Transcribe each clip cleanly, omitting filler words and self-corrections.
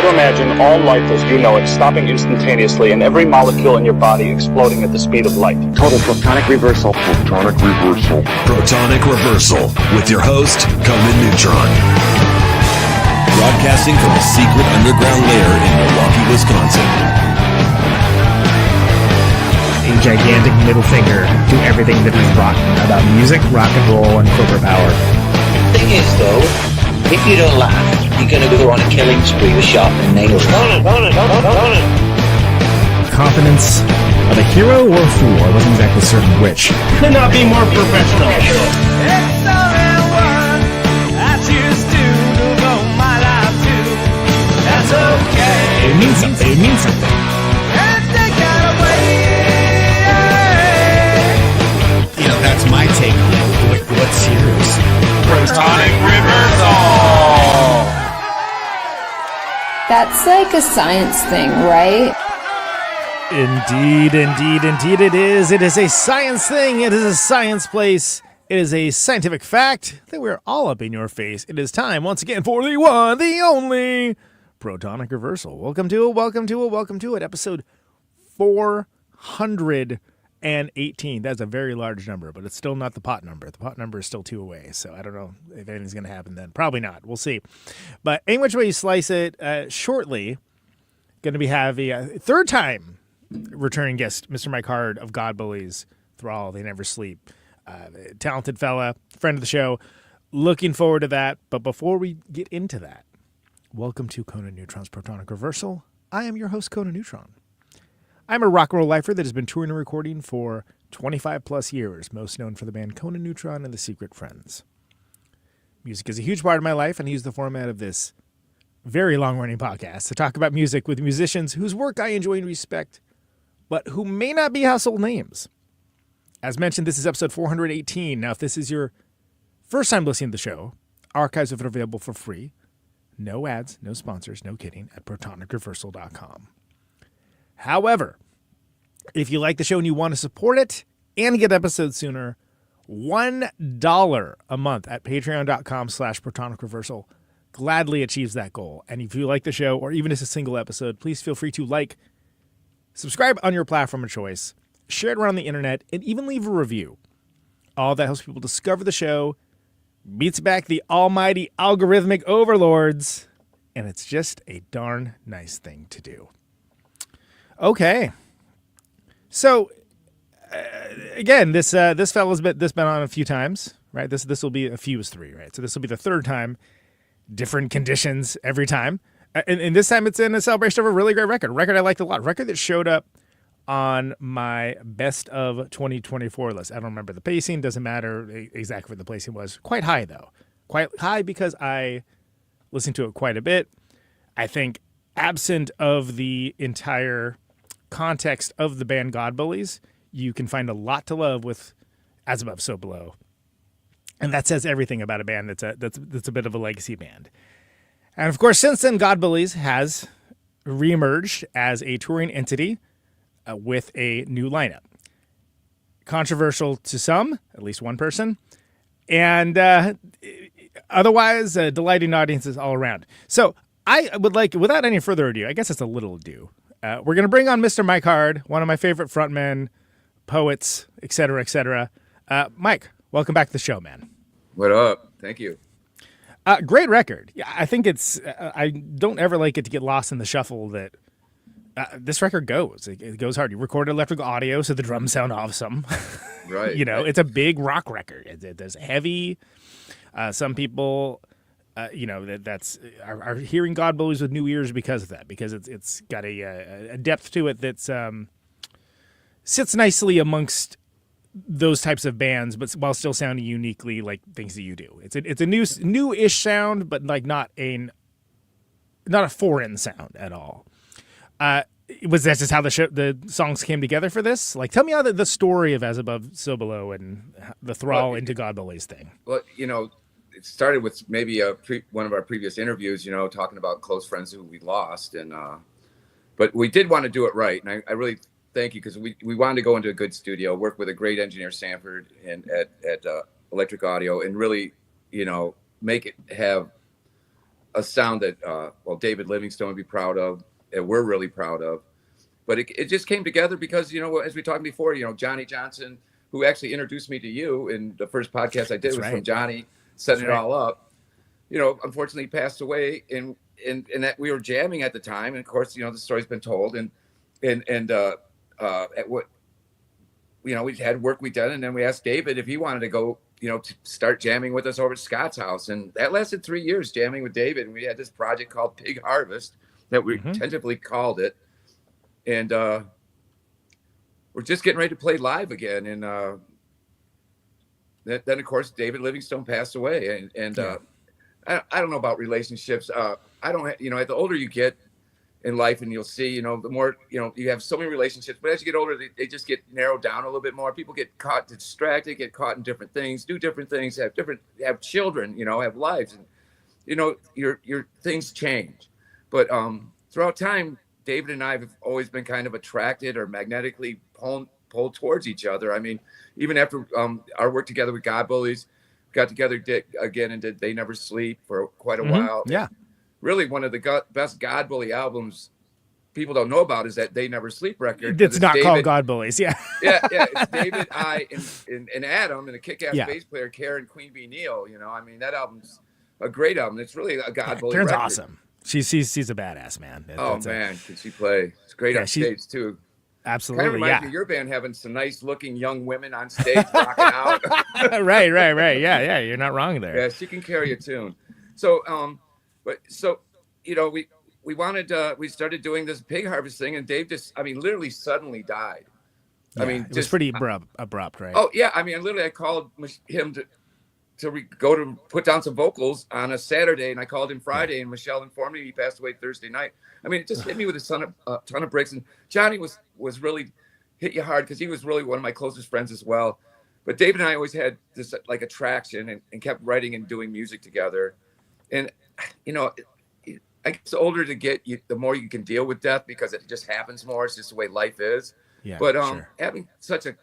Try to imagine all life as you know it stopping instantaneously and every molecule in your body exploding at the speed of light. Total protonic reversal. Protonic reversal. Protonic reversal with your host, Conan Neutron. Broadcasting from a secret underground lair in Milwaukee, Wisconsin. A gigantic middle finger to everything that is rotten about music, rock and roll, and corporate power. The thing is, though, if you don't laugh, you're going to go on a killing spree with sharpened nails. Confidence of a hero or a fool. I wasn't exactly certain which. Could not be more professional. It means something. It means something. You know, that's my take on it. What's yours? Protonic Reversal! That's like a science thing, right? Indeed it is. It is a science thing. It is a science place. It is a scientific fact that we're all up in your face. It is time once again for the one, the only Protonic Reversal. Welcome to it. Episode 418. That's a very large number, but it's still not the pot number. The pot number is still 2 away, so I don't know if anything's going to happen then. Probably not. We'll see. But any which way you slice it, shortly, going to be having a third time returning guest, Mr. Mike Hard of God Bullies, Thrall, They Never Sleep. Talented fella, friend of the show. Looking forward to that. But before we get into that, welcome to Conan Neutron's Protonic Reversal. I am your host, Conan Neutron. I'm a rock and roll lifer that has been touring and recording for 25 plus years, most known for the band Conan Neutron and the Secret Friends. Music is a huge part of my life, and I use the format of this very long-running podcast to talk about music with musicians whose work I enjoy and respect, but who may not be household names. As mentioned, this is episode 418. Now, if this is your first time listening to the show, archives of it are available for free. No ads, no sponsors, no kidding, at protonicreversal.com. However, if you like the show and you want to support it and get episodes sooner, $1 a month at patreon.com/protonicreversal gladly achieves that goal. And if you like the show, or even as a single episode, please feel free to like, subscribe on your platform of choice, share it around the internet, and even leave a review. All that helps people discover the show, beats back the almighty algorithmic overlords, and it's just a darn nice thing to do. Okay. So, again, this fella's been on a few times, right? This will be a few is 3, right? So this will be the third time, different conditions every time. And this time it's in a celebration of a really great record. A record I liked a lot. A record that showed up on my best of 2024 list. I don't remember the pacing. Doesn't matter exactly what the placing was. Quite high, though. Quite high because I listened to it quite a bit. I think absent of the entire context of the band God Bullies, you can find a lot to love with As Above, So Below. And that says everything about a band that's a bit of a legacy band. And of course, since then, God Bullies has reemerged as a touring entity with a new lineup. Controversial to some, at least one person, and otherwise delighting audiences all around. So I would like, without any further ado, I guess it's a little ado, we're going to bring on Mr. Mike Hard, one of my favorite frontmen, poets, etc., etc. Mike, welcome back to the show, man. What up? Thank you. Great record. Yeah, I think it's. I don't ever like it to get lost in the shuffle that this record goes. It goes hard. You recorded electrical audio, so the drums sound awesome. Right. You know, it's a big rock record. It's heavy. Some people, that's are hearing God Bullies with new ears because of that. Because it's got a depth to it that's sits nicely amongst those types of bands, but while still sounding uniquely like things that you do. It's a new-ish sound, but like not a foreign sound at all. Was that just how the songs came together for this? Like, tell me how the story of As Above, So Below and the Thrall into God Bullies thing. Well, it started with maybe one of our previous interviews, talking about close friends who we lost, and but we did want to do it right, and I really thank you, because we wanted to go into a good studio, work with a great engineer, Sanford, and at Electric Audio, and really, make it have a sound that David Livingstone would be proud of, and we're really proud of. But it just came together because, as we talked before, Johnny Johnson, who actually introduced me to you in the first podcast I did, was from Johnny setting it all up. Unfortunately passed away, and that we were jamming at the time, and of course, the story's been told, and at what, we had work we done, and then we asked David if he wanted to go, to start jamming with us over at Scott's house, and that lasted 3 years jamming with David, and we had this project called Pig Harvest that we tentatively called it. And we're just getting ready to play live again. And then, of course, David Livingstone passed away. And I don't know about relationships. I don't, the older you get in life, and you'll see, the more, you have so many relationships. But as you get older, they just get narrowed down a little bit more. People get caught distracted, get caught in different things, do different things, have children, have lives. And, your things change. But throughout time, David and I have always been kind of attracted or magnetically pulled towards each other. I mean, even after our work together with God Bullies, got together again and did They Never Sleep for quite a while. Yeah. Really one of the best God Bully albums people don't know about is that They Never Sleep record. It's not called God Bullies. Yeah. yeah. It's David, I, and Adam, and a kick-ass bass player, Karen Queen Bee Neal. I mean, that album's a great album. It's really a God Bully Karen's record. Awesome. She's a badass, man. Man, can she play? It's great on stage too. Absolutely, Kind of reminds me of your band having some nice-looking young women on stage rocking out. right. Yeah, you're not wrong there. Yeah, she can carry a tune. So, we wanted we started doing this Pig Harvest thing, and Dave literally suddenly died. Yeah, it was pretty abrupt, right? Oh yeah, I called him to go to put down some vocals on a Saturday, and I called him Friday, and Michelle informed me he passed away Thursday night. I mean, it just hit me with a ton of bricks. And Johnny was really hit you hard because he was really one of my closest friends as well. But David and I always had this like attraction and kept writing and doing music together. And I guess the older to get, the more you can deal with death because it just happens more. It's just the way life is. Yeah. But having such a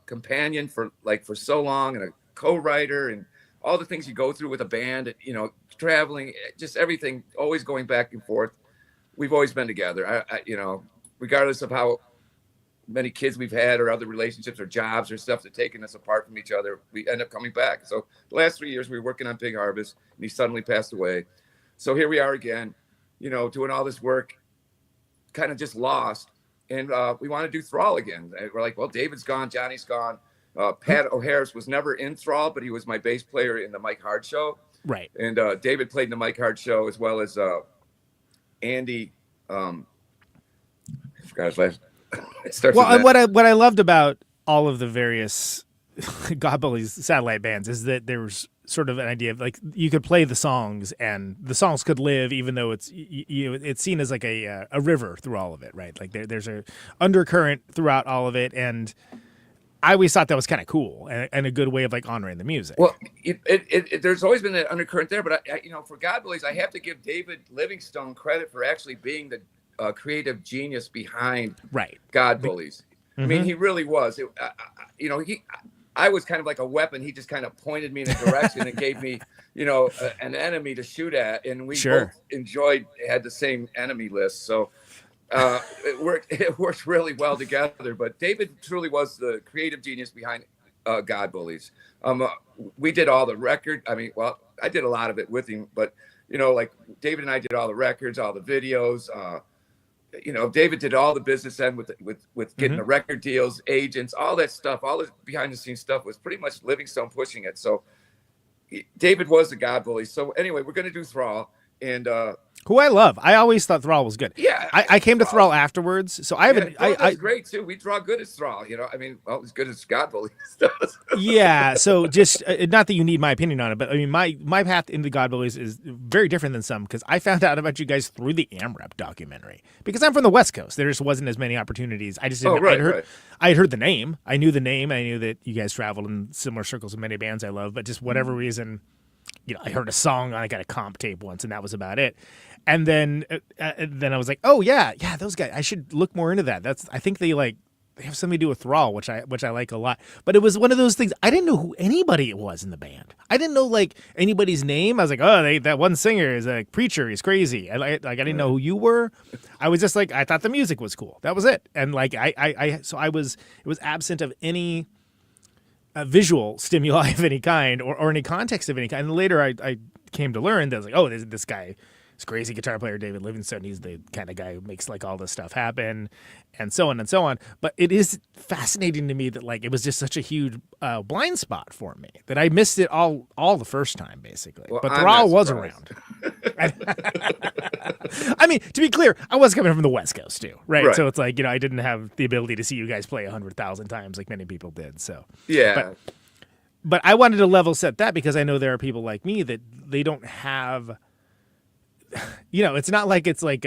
companion for so long, and a co-writer, and all the things you go through with a band, traveling, just everything, always going back and forth. We've always been together. I regardless of how many kids we've had or other relationships or jobs or stuff that have taken us apart from each other, we end up coming back. So the last 3 years we were working on Pig Harvest, and he suddenly passed away. So here we are again, doing all this work, kind of just lost. And we want to do Thrall again. And we're like, well, David's gone, Johnny's gone. Pat O'Harris was never in Thrall, but he was my bass player in the Mike Hard show. Right. And David played in the Mike Hard show, as well as Andy. I forgot his last. It starts with that. What I loved about all of the various God Bullies satellite bands is that there was sort of an idea of like you could play the songs and the songs could live, even though it's it's seen as like a river through all of it, right? Like there's a undercurrent throughout all of it, and I always thought that was kind of cool and a good way of like honoring the music. Well, there's always been that undercurrent there, but I for God Bullies, I have to give David Livingstone credit for actually being the creative genius behind God Bullies. I mean, he really was. I was kind of like a weapon. He just kind of pointed me in a direction and gave me, an enemy to shoot at, and we both had the same enemy list. So it worked really well together. But David truly was the creative genius behind God Bullies. We did all the record. I did a lot of it with him, but like David and I did all the records, all the videos. David did all the business end with getting the record deals, agents, all that stuff. All the behind the scenes stuff was pretty much Livingstone pushing it. So David was the God Bully. So anyway, we're going to do Thrall, and who I love. I always thought Thrall was good. Yeah, I came to Thrall afterwards, so I haven't. That's great too. We draw good as Thrall. As good as God Bully does. Yeah. So just not that you need my opinion on it, but I mean my path into God Bullies is very different than some, because I found out about you guys through the AmRep documentary. Because I'm from the West Coast, there just wasn't as many opportunities. I just didn't. I had heard the name. I knew the name. I knew that you guys traveled in similar circles of many bands I love, but just whatever reason. I heard a song, I got a comp tape once, and that was about it. And then I was like, oh yeah, those guys. I should look more into that. I think they they have something to do with Thrall, which I like a lot. But it was one of those things. I didn't know who anybody was in the band. I didn't know like anybody's name. I was like, oh, that one singer is a preacher. He's crazy. I didn't know who you were. I was just like, I thought the music was cool. That was it. And like it was absent of any visual stimuli of any kind or any context of any kind. And later I came to learn that I was like, oh, this guy. Crazy guitar player David Livingstone. He's the kind of guy who makes like all this stuff happen, and so on and so on. But it is fascinating to me that like it was just such a huge blind spot for me that I missed it all the first time basically. Well, but Thrall was around. I mean, to be clear, I was coming from the West Coast too, right? So it's like I didn't have the ability to see you guys play 100,000 times like many people did. So yeah. But I wanted to level set that because I know there are people like me that they don't have. It's not like it's like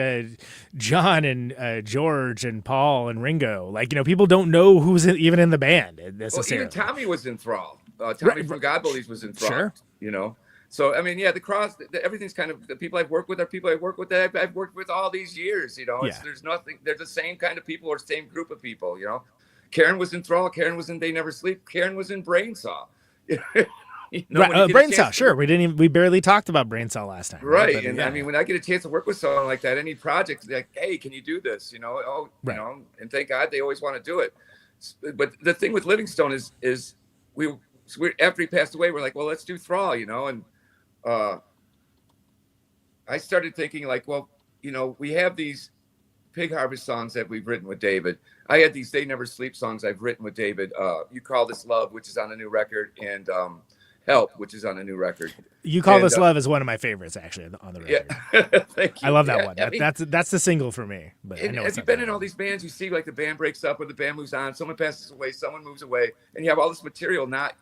John and George and Paul and Ringo. Like, people don't know who's even in the band necessarily. Well, even Tommy was in Thrall. Tommy from God Bullies was in Thrall. Sure. So, I mean, the cross, everything's kind of, the people I've worked with are people I've worked with that I've worked with all these years, There's nothing, they're the same kind of people or same group of people, Karen was in Thrall. Karen was in They Never Sleep. Karen was in BrainSaw. BrainSaw, sure. We barely talked about BrainSaw last time. Right. But, and I mean, when I get a chance to work with someone like that, any project, like, hey, can you do this? And thank God they always want to do it. But the thing with Livingstone is we after he passed away, we're like, well, let's do Thrall, and I started thinking like, well, we have these Pig Harvest songs that we've written with David. I had these They Never Sleep songs I've written with David. You Call This Love, which is on a new record, and Help, which is on a new record. You Call This Love is one of my favorites, actually, on the record. Yeah. Thank you. I love that one. I mean, that's the single for me. But have you been in all these bands? You see, like the band breaks up or the band moves on, someone passes away, someone moves away, and you have all this material not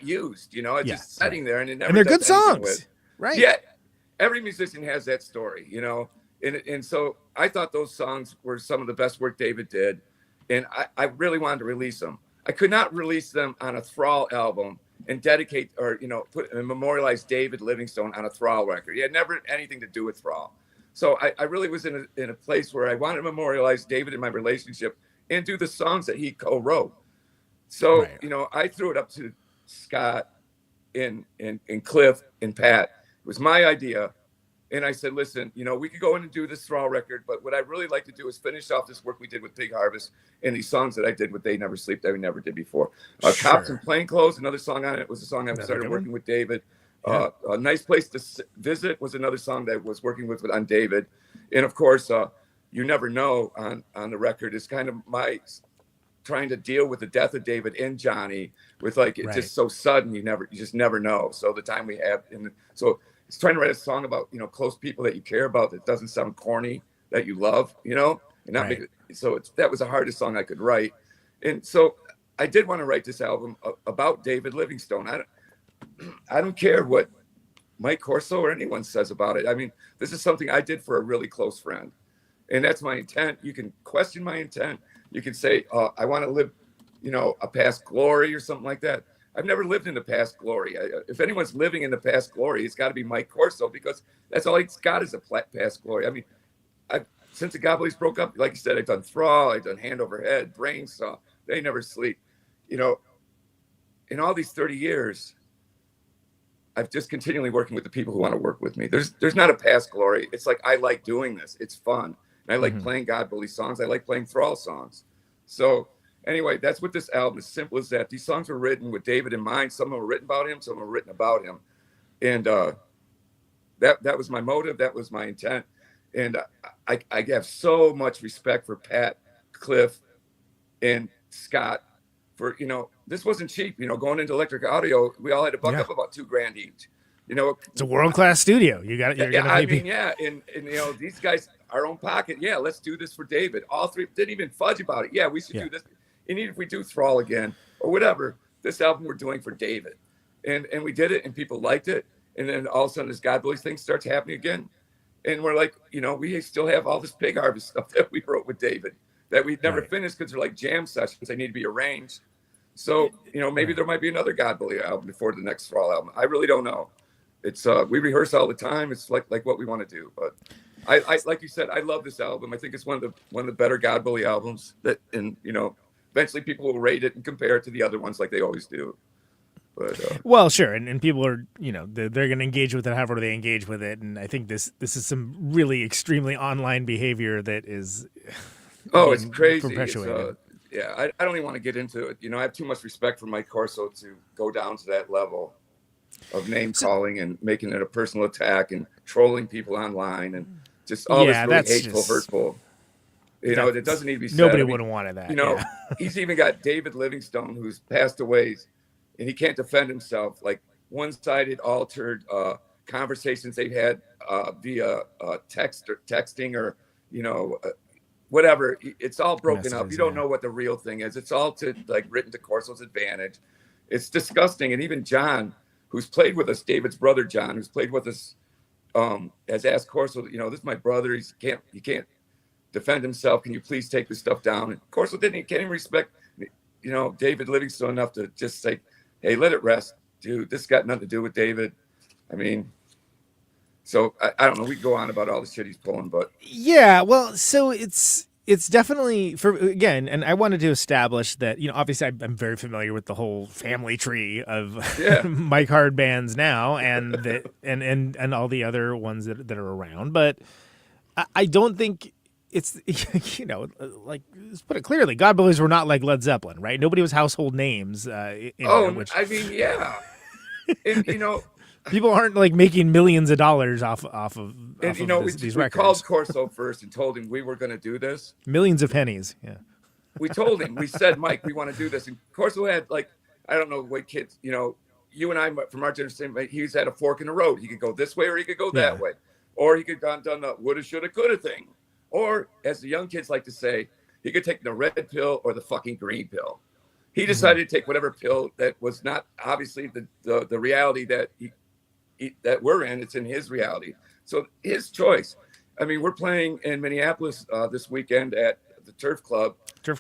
used. It's just sitting there, and it never. And they're does good songs, with. right? Yeah, every musician has that story, And so I thought those songs were some of the best work David did, and I really wanted to release them. I could not release them on a Thrall album and dedicate or put and memorialize David Livingstone on a Thrall record. He had never anything to do with Thrall. So I really was in a place where I wanted to memorialize David and my relationship and do the songs that he co-wrote. So I threw it up to Scott and Cliff and Pat. It was my idea. And I said, listen, we could go in and do this Thrall record, but what I'd really like to do is finish off this work we did with Pig Harvest and these songs that I did with They Never Sleep that we never did before. Cops and Plainclothes, another song on it was a song I started working with David. A Nice Place to Visit was another song that I was working with on David. And of course, You Never Know on the record is kind of my trying to deal with the death of David and Johnny with like, it's just so sudden, you just never know. So the time we have, it's trying to write a song about, close people that you care about that doesn't sound corny, that you love, and not make it, so that was the hardest song I could write. And so I did want to write this album about David Livingstone. I don't care what Mike Corso or anyone says about it. I mean, this is something I did for a really close friend. And that's my intent. You can question my intent. You can say, I want to live, a past glory or something like that. I've never lived in the past glory. If anyone's living in the past glory, it's got to be Mike Corso because that's all he's got is a past glory. I mean, since the God Bullies broke up, like you said, I've done Thrall, I've done Hand Over Head, BrainSaw, They Never Sleep. In all these 30 years, I've just continually working with the people who want to work with me. There's not a past glory. It's like I like doing this. It's fun. And I like playing God Bullies songs. I like playing Thrall songs. So anyway, that's what this album is. Simple as that. These songs were written with David in mind. Some of them were written about him. Some of them were written about him. And that was my motive. That was my intent. And I have so much respect for Pat, Cliff, and Scott. For this wasn't cheap. Going into Electric Audio, we all had to buck up about $2,000 each. It's a world-class studio. You got it. And these guys, our own pocket. Yeah, let's do this for David. All three didn't even fudge about it. Yeah, we should do this. And even if we do Thrall again or whatever, this album we're doing for David. And we did it and people liked it. And then all of a sudden this God Bullies thing starts happening again. And we're like, we still have all this Pig Harvest stuff that we wrote with David that we never finished because they're like jam sessions. They need to be arranged. So, maybe there might be another God Bully album before the next Thrall album. I really don't know. It's we rehearse all the time. It's like what we want to do. But I like you said, I love this album. I think it's one of the better God Bully albums that, and eventually people will rate it and compare it to the other ones like they always do. But well, sure, and people are, they're going to engage with it however they engage with it, and I think this is some really extremely online behavior that is. It's crazy. Perpetuated. I don't even want to get into it. I have too much respect for Mike Corso to go down to that level of name calling and making it a personal attack and trolling people online and just all this really hateful, hurtful. It doesn't need to be said. Nobody would have wanted that. He's even got David Livingstone, who's passed away, and he can't defend himself. Like one-sided, altered conversations they've had via texting or whatever. It's all broken up. You don't know what the real thing is. It's all written to Corso's advantage. It's disgusting. And even John, who's played with us, David's brother John, who's played with us, has asked Corso, this is my brother. He can't defend himself. Can you please take this stuff down? And Corso can't even respect, David Livingstone enough to just say, hey, let it rest, dude. This got nothing to do with David. I mean, so I don't know. We can go on about all the shit he's pulling, but yeah, well, so it's definitely and I wanted to establish that, obviously I'm very familiar with the whole family tree of Mike Hard bands now and and all the other ones that are around, but I don't think it's, let's put it clearly, God Bullies were not like Led Zeppelin, right? Nobody was household names. I mean, yeah. And, people aren't making millions of dollars off of these records. We called Corso first and told him we were going to do this. Millions of pennies. Yeah. We told him, we said, Mike, we want to do this. And Corso had I don't know what kids, you and I from our generation, he's had a fork in the road. He could go this way or he could go that way. Or he could have done the woulda, shoulda, coulda thing. Or, as the young kids like to say, he could take the red pill or the fucking green pill. He decided to take whatever pill that was not obviously the reality that that we're in. It's in his reality. So his choice. I mean, we're playing in Minneapolis this weekend at the Turf Club.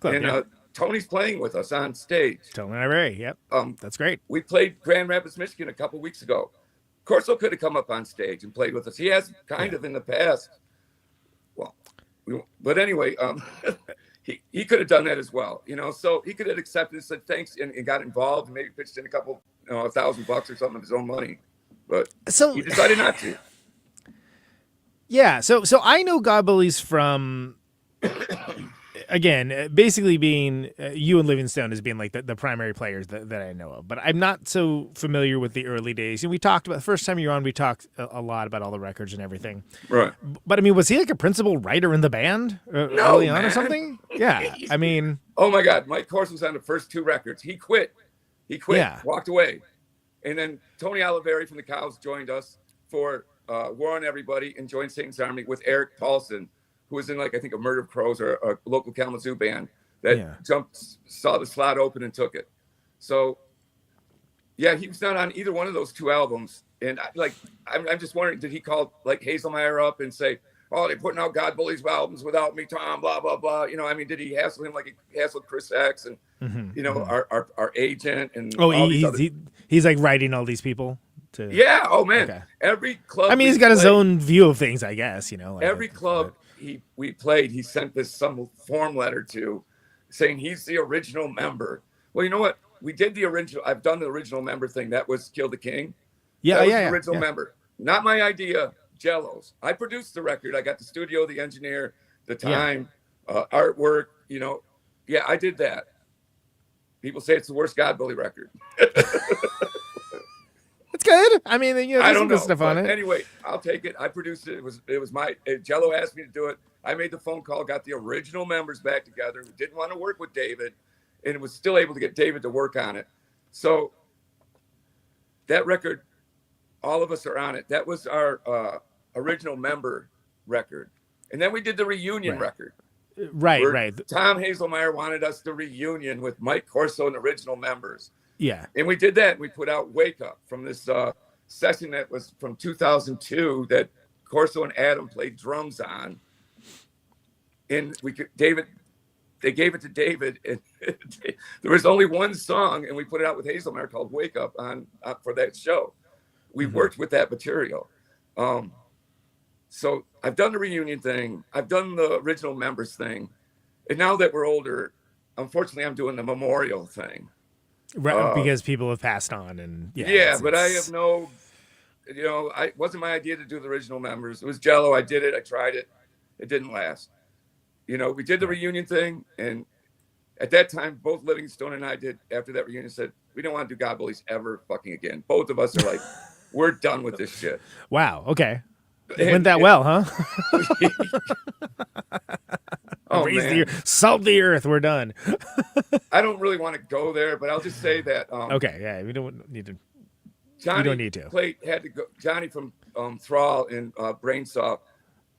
And Tony's playing with us on stage. Tony Ray, yep. That's great. We played Grand Rapids, Michigan a couple weeks ago. Corso could have come up on stage and played with us. He has kind of in the past. But anyway, he could have done that as well, so he could have accepted and said thanks and got involved and maybe pitched in a couple, $1,000 or something of his own money, but he decided not to. Yeah. So I know God Bullies from, again, basically being you and Livingstone as being the primary players that I know of, but I'm not so familiar with the early days. And we talked about the first time you were on, we talked a lot about all the records and everything. Right. But I mean, was he a principal writer in the band early on or something? Yeah. I mean, oh my God, Mike Corso was on the first two records. He quit, walked away. And then Tony Oliveri from the Cows joined us for War on Everybody and joined Satan's Army with Eric Paulson, who was in I think a Murder of Crows or a local Kalamazoo band that saw the slot open and took it. So he was not on either one of those two albums. And I'm just wondering, did he call Hazelmeyer up and say, oh, they're putting out God Bullies albums without me, Tom, blah, blah, blah. I mean, did he hassle him like he hassled Chris X and, our agent and he's writing all these people? Oh man. Okay. Every club. I mean, he's got his own view of things, I guess, every club we played, he sent some form letter to saying he's the original member. Well, you know what? We did the original. I've done the original member thing. That was Kill the King. That was the original member. Not my idea. Jello's. I produced the record. I got the studio, the engineer, the time, artwork. I did that. People say it's the worst God Bully record. It's good. I mean, I don't know stuff on it. Anyway, I'll take it. I produced it. It was my Jello asked me to do it. I made the phone call, got the original members back together. We didn't want to work with David, and was still able to get David to work on it. So that record, all of us are on it. That was our original member record, and then we did the reunion record. Right. Tom Hazelmeyer wanted us to reunion with Mike Corso and the original members. Yeah. And we did that. We put out Wake Up from this session that was from 2002 that Corso and Adam played drums on. And they gave it to David. And there was only one song, and we put it out with Hazelmeyer called Wake Up on for that show. We worked with that material. So I've done the reunion thing. I've done the original members thing. And now that we're older, unfortunately, I'm doing the memorial thing. Right, because people have passed on, and but I have no, it wasn't my idea to do the original members. It was Jello. I did it. I tried it. It didn't last. We did the reunion thing, and at that time, both Livingstone and I did. After that reunion, said we don't want to do God Bullies ever fucking again. Both of us are like, we're done with this shit. Wow. Okay. It went that well, huh? Salt the earth. We're done. I don't really want to go there, but I'll just say that. Okay. Yeah, we don't need to. Johnny we don't need to. Had to go. Johnny from Thrall and BrainSaw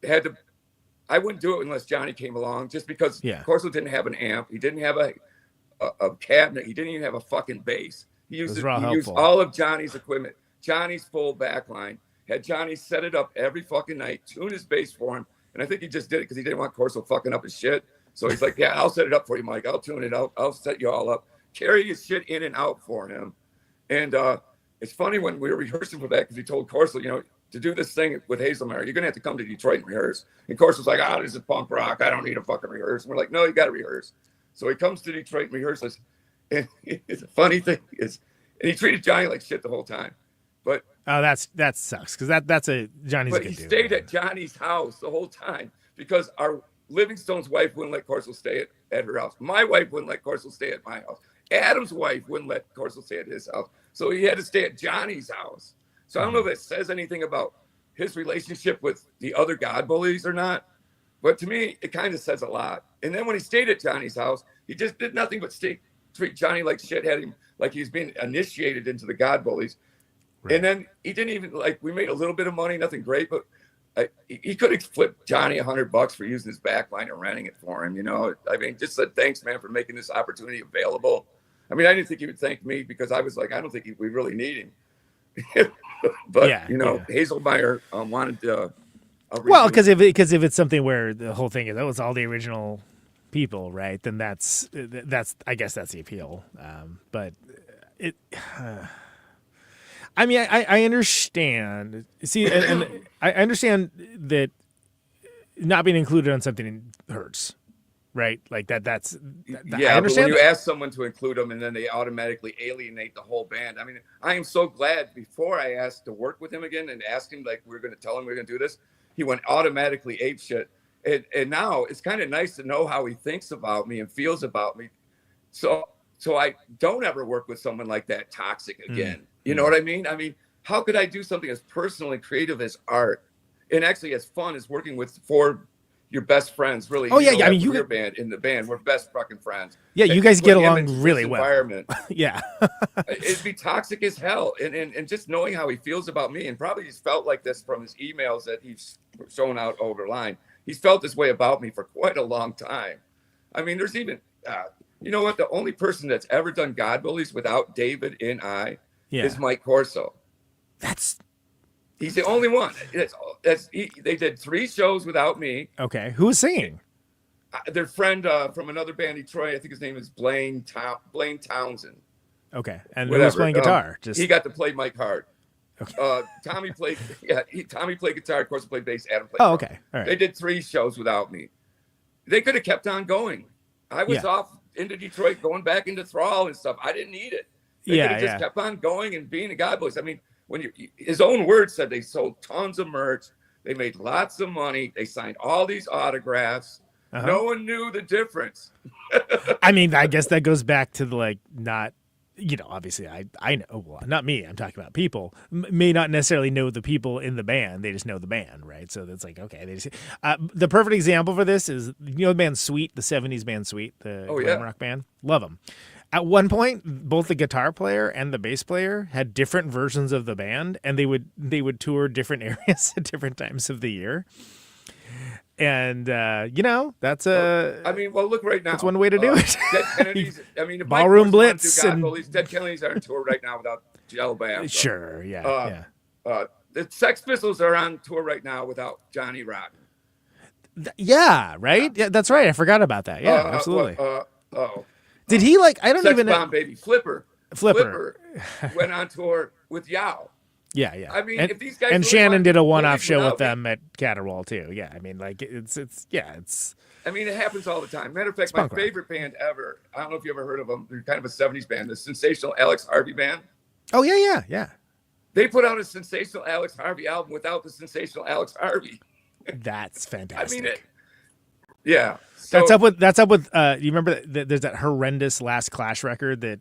had to. I wouldn't do it unless Johnny came along, just because Corso didn't have an amp. He didn't have a cabinet. He didn't even have a fucking bass. He used all of Johnny's equipment. Johnny's full backline. Had Johnny set it up every fucking night, tune his bass for him. And I think he just did it because he didn't want Corso fucking up his shit. So he's like, yeah, I'll set it up for you, Mike. I'll tune it. I'll set you all up. Carry his shit in and out for him. And it's funny when we were rehearsing for that, because he told Corso, to do this thing with Hazelmire, you're going to have to come to Detroit and rehearse. And Corso's like, this is punk rock. I don't need to fucking rehearse. And we're like, no, you got to rehearse. So he comes to Detroit and rehearses. And it's a funny thing is, and he treated Johnny like shit the whole time. But that sucks, because that's a Johnny's. But he stayed at Johnny's house the whole time, because our Livingstone's wife wouldn't let Corso stay at her house. My wife wouldn't let Corso stay at my house. Adam's wife wouldn't let Corso stay at his house. So he had to stay at Johnny's house. So I don't know if that says anything about his relationship with the other God Bullies or not. But to me, it kind of says a lot. And then when he stayed at Johnny's house, he just did nothing but treat Johnny like shit, had him like he's being initiated into the God Bullies. Right. And then he didn't even, we made a little bit of money, nothing great, but he could have flipped Johnny $100 for using his backline and renting it for him. Just said, thanks, man, for making this opportunity available. I didn't think he would thank me, because I was like, I don't think we really need him. But Hazelmire wanted to. Because if it's something where the whole thing is that was all the original people, right? Then that's I guess that's the appeal. But it. I understand. See, and I understand that not being included on something hurts, right? Like that. I understand. But when you ask someone to include them and then they automatically alienate the whole band. I am so glad. Before I asked to work with him again and asked him, we're going to tell him we're going to do this, he went automatically ape shit. And now it's kind of nice to know how he thinks about me and feels about me. So I don't ever work with someone like that toxic again. You know what I mean? How could I do something as personal and creative as art, and actually as fun as working with your best friends? Really? Oh yeah. Your band in the band, we're best fucking friends. Yeah, you guys get along really well. Environment. Yeah. It'd be toxic as hell, and just knowing how he feels about me, and probably he's felt like this from his emails that he's shown out over the line. He's felt this way about me for quite a long time. There's even, you know what? The only person that's ever done God Bullies without David and I is Mike Corso. He's the only one. They did 3 shows without me. Okay, who was singing? Their friend from another band, Detroit. I think his name is Blaine Townsend. Okay, and who was playing guitar? He got to play Mike Hart. Okay. Tommy played. Tommy played guitar. Of course, played bass. Adam played. Oh, okay. All right. They did 3 shows without me. They could have kept on going. I was off into Detroit, going back into Thrall and stuff. I didn't need it. They could have just kept on going and being a God Bullies. When his own words said they sold tons of merch, they made lots of money, they signed all these autographs. No one knew the difference. I guess that goes back to not, obviously I know, well, not me, I'm talking about people may not necessarily know the people in the band, they just know the band, right? So that's okay. They just, the perfect example for this is, the band Sweet, the 70s band Sweet, the glam rock band. Love them. At one point, both the guitar player and the bass player had different versions of the band, and they would tour different areas at different times of the year. And that's look right now. That's one way to do it. Dead Kennedys. If Ballroom Blitz and Dead Kennedys are on tour right now without Jello Band. Sure, the Sex Pistols are on tour right now without Johnny Rotten. Right. Yeah, that's right. I forgot about that. Yeah, absolutely. Did he I don't Sex even Bomb Baby Flipper went on tour with Yao. Yeah. If these guys and really Shannon did a one-off show with me, them at Caterwall too. Yeah, it's. It happens all the time. Matter of fact, my favorite band ever, I don't know if you ever heard of them. They're kind of a 70s band, the Sensational Alex Harvey Band. Oh, yeah. They put out a Sensational Alex Harvey album without the Sensational Alex Harvey. That's fantastic. I mean, yeah. So, that's up with. You remember there's that horrendous Last Clash record that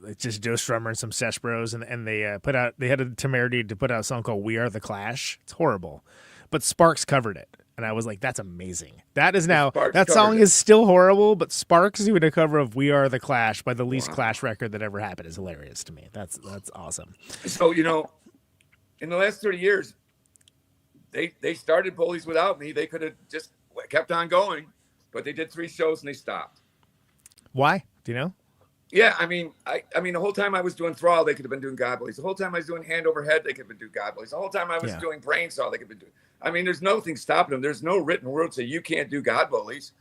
it's just Joe Strummer and some Sesh Bros, and they had a temerity to put out a song called "We Are the Clash." It's horrible, but Sparks covered it, and I was like, "That's amazing." That is now that song is still horrible, but Sparks doing a cover of "We Are the Clash" by the least Clash record that ever happened is hilarious to me. That's awesome. So in the last 30 years, they started Bullies without me. They could have just kept on going, but they did 3 shows and they stopped. Why? Do you know? Yeah, I mean, the whole time I was doing Thrall, they could have been doing God Bullies. The whole time I was doing Hand Over Head, they could have been doing God Bullies. The whole time I was doing BrainSaw, they could have been doing. I mean, there's nothing stopping them. There's no written word say you can't do God Bullies.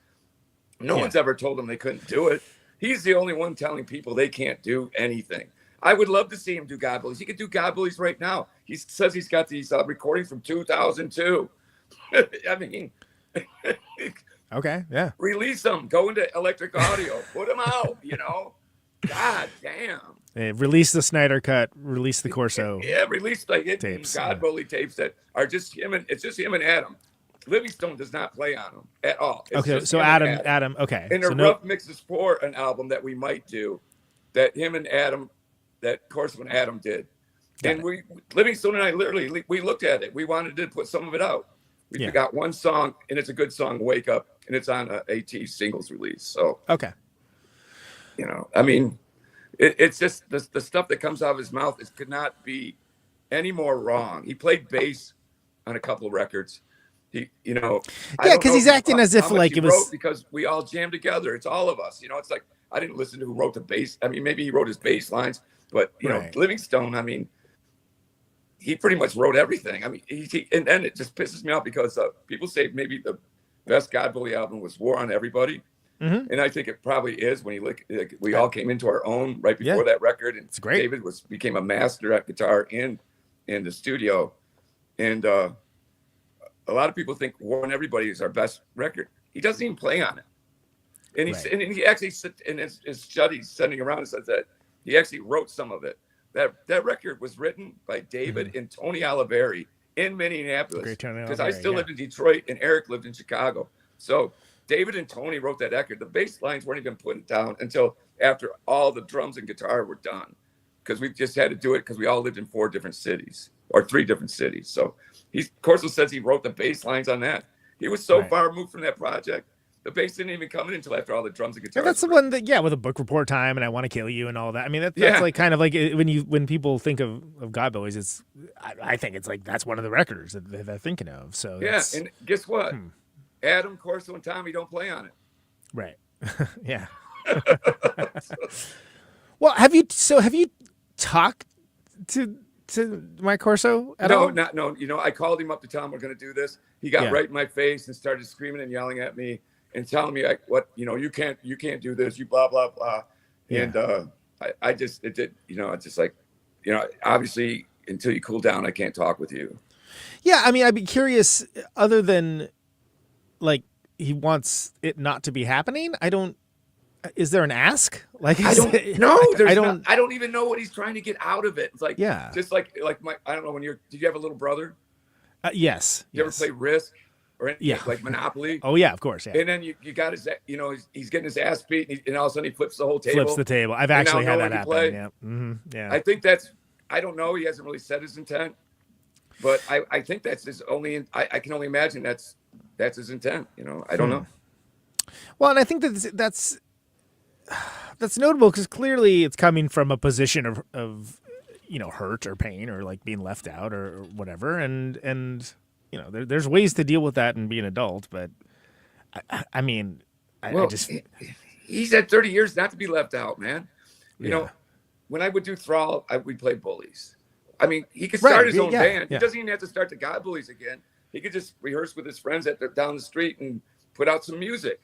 No one's ever told them they couldn't do it. He's the only one telling people they can't do anything. I would love to see him do God Bullies. He could do God Bullies right now. He says he's got these recordings from 2002. I mean, okay, yeah. Release them. Go into Electric Audio. Put them out. God damn. Release the Snyder Cut. Release the Corso. Yeah, release the hit tapes. God Bully tapes that are just him and it's just him and Adam. Livingstone does not play on them at all. It's okay, so Adam. Okay. And so a rough mixes for an album that we might do, that him and Adam, that Corso and Adam did. And Livingstone and I literally, we looked at it. We wanted to put some of it out. We got one song, and it's a good song, Wake Up, and it's on a AT singles release. So, okay. I mean, it's just the stuff that comes out of his mouth could not be any more wrong. He played bass on a couple of records. Because he's acting as if like it was because we all jammed together. It's all of us. It's like I didn't listen to who wrote the bass. I mean, maybe he wrote his bass lines, but Livingstone. I mean, he pretty much wrote everything. I mean, and then it just pisses me off because people say maybe the best God Bully album was War on Everybody. Mm-hmm. And I think it probably is when you look, we all came into our own right before that record. And it's great. David became a master at guitar in the studio. And a lot of people think War on Everybody is our best record. He doesn't even play on it. And he actually in his studies sending around and says that he actually wrote some of it. That record was written by David and Tony Oliveri in Minneapolis. Because I still lived in Detroit and Eric lived in Chicago. So David and Tony wrote that record. The bass lines weren't even put down until after all the drums and guitar were done. Because we just had to do it because we all lived in 4 different cities or 3 different cities. So Corso says he wrote the bass lines on that. He was so far removed from that project. The bass didn't even come in until after all the drums and guitars. That's the one that, with a book report time and I Want to Kill You and all that. I mean, that's like kind of like when people think of God Bullies, I think it's like that's one of the records that they're thinking of. So and guess what? Adam, Corso, and Tommy don't play on it. Right. Yeah. Well, have you talked to Mike Corso at all? No. I called him up to tell him we're going to do this. He got right in my face and started screaming and yelling at me and telling me like, what, you can't do this, you blah, blah, blah. Yeah. And it's just like, obviously until you cool down, I can't talk with you. Yeah. I mean, I'd be curious other than like, he wants it not to be happening. Is there an ask? Like, I don't even know what he's trying to get out of it. It's like, just like I don't know did you have a little brother? Yes. You ever play Risk or like Monopoly? Oh yeah, of course. Yeah. And then you got his, he's getting his ass beat and all of a sudden he flips the whole table. Flips the table. I've actually had that happen. Yeah. Mm-hmm. Yeah. I think I don't know. He hasn't really said his intent, but I think that's his only, I can only imagine that's his intent. I don't know. Well, and I think that's notable because clearly it's coming from a position of hurt or pain or like being left out or whatever, and there's ways to deal with that and be an adult. But I mean, he's had 30 years not to be left out, man. You know, when I would do Thrall, we'd play Bullies. I mean, he could start his own band. He doesn't even have to start the God Bullies again. He could just rehearse with his friends down the street and put out some music.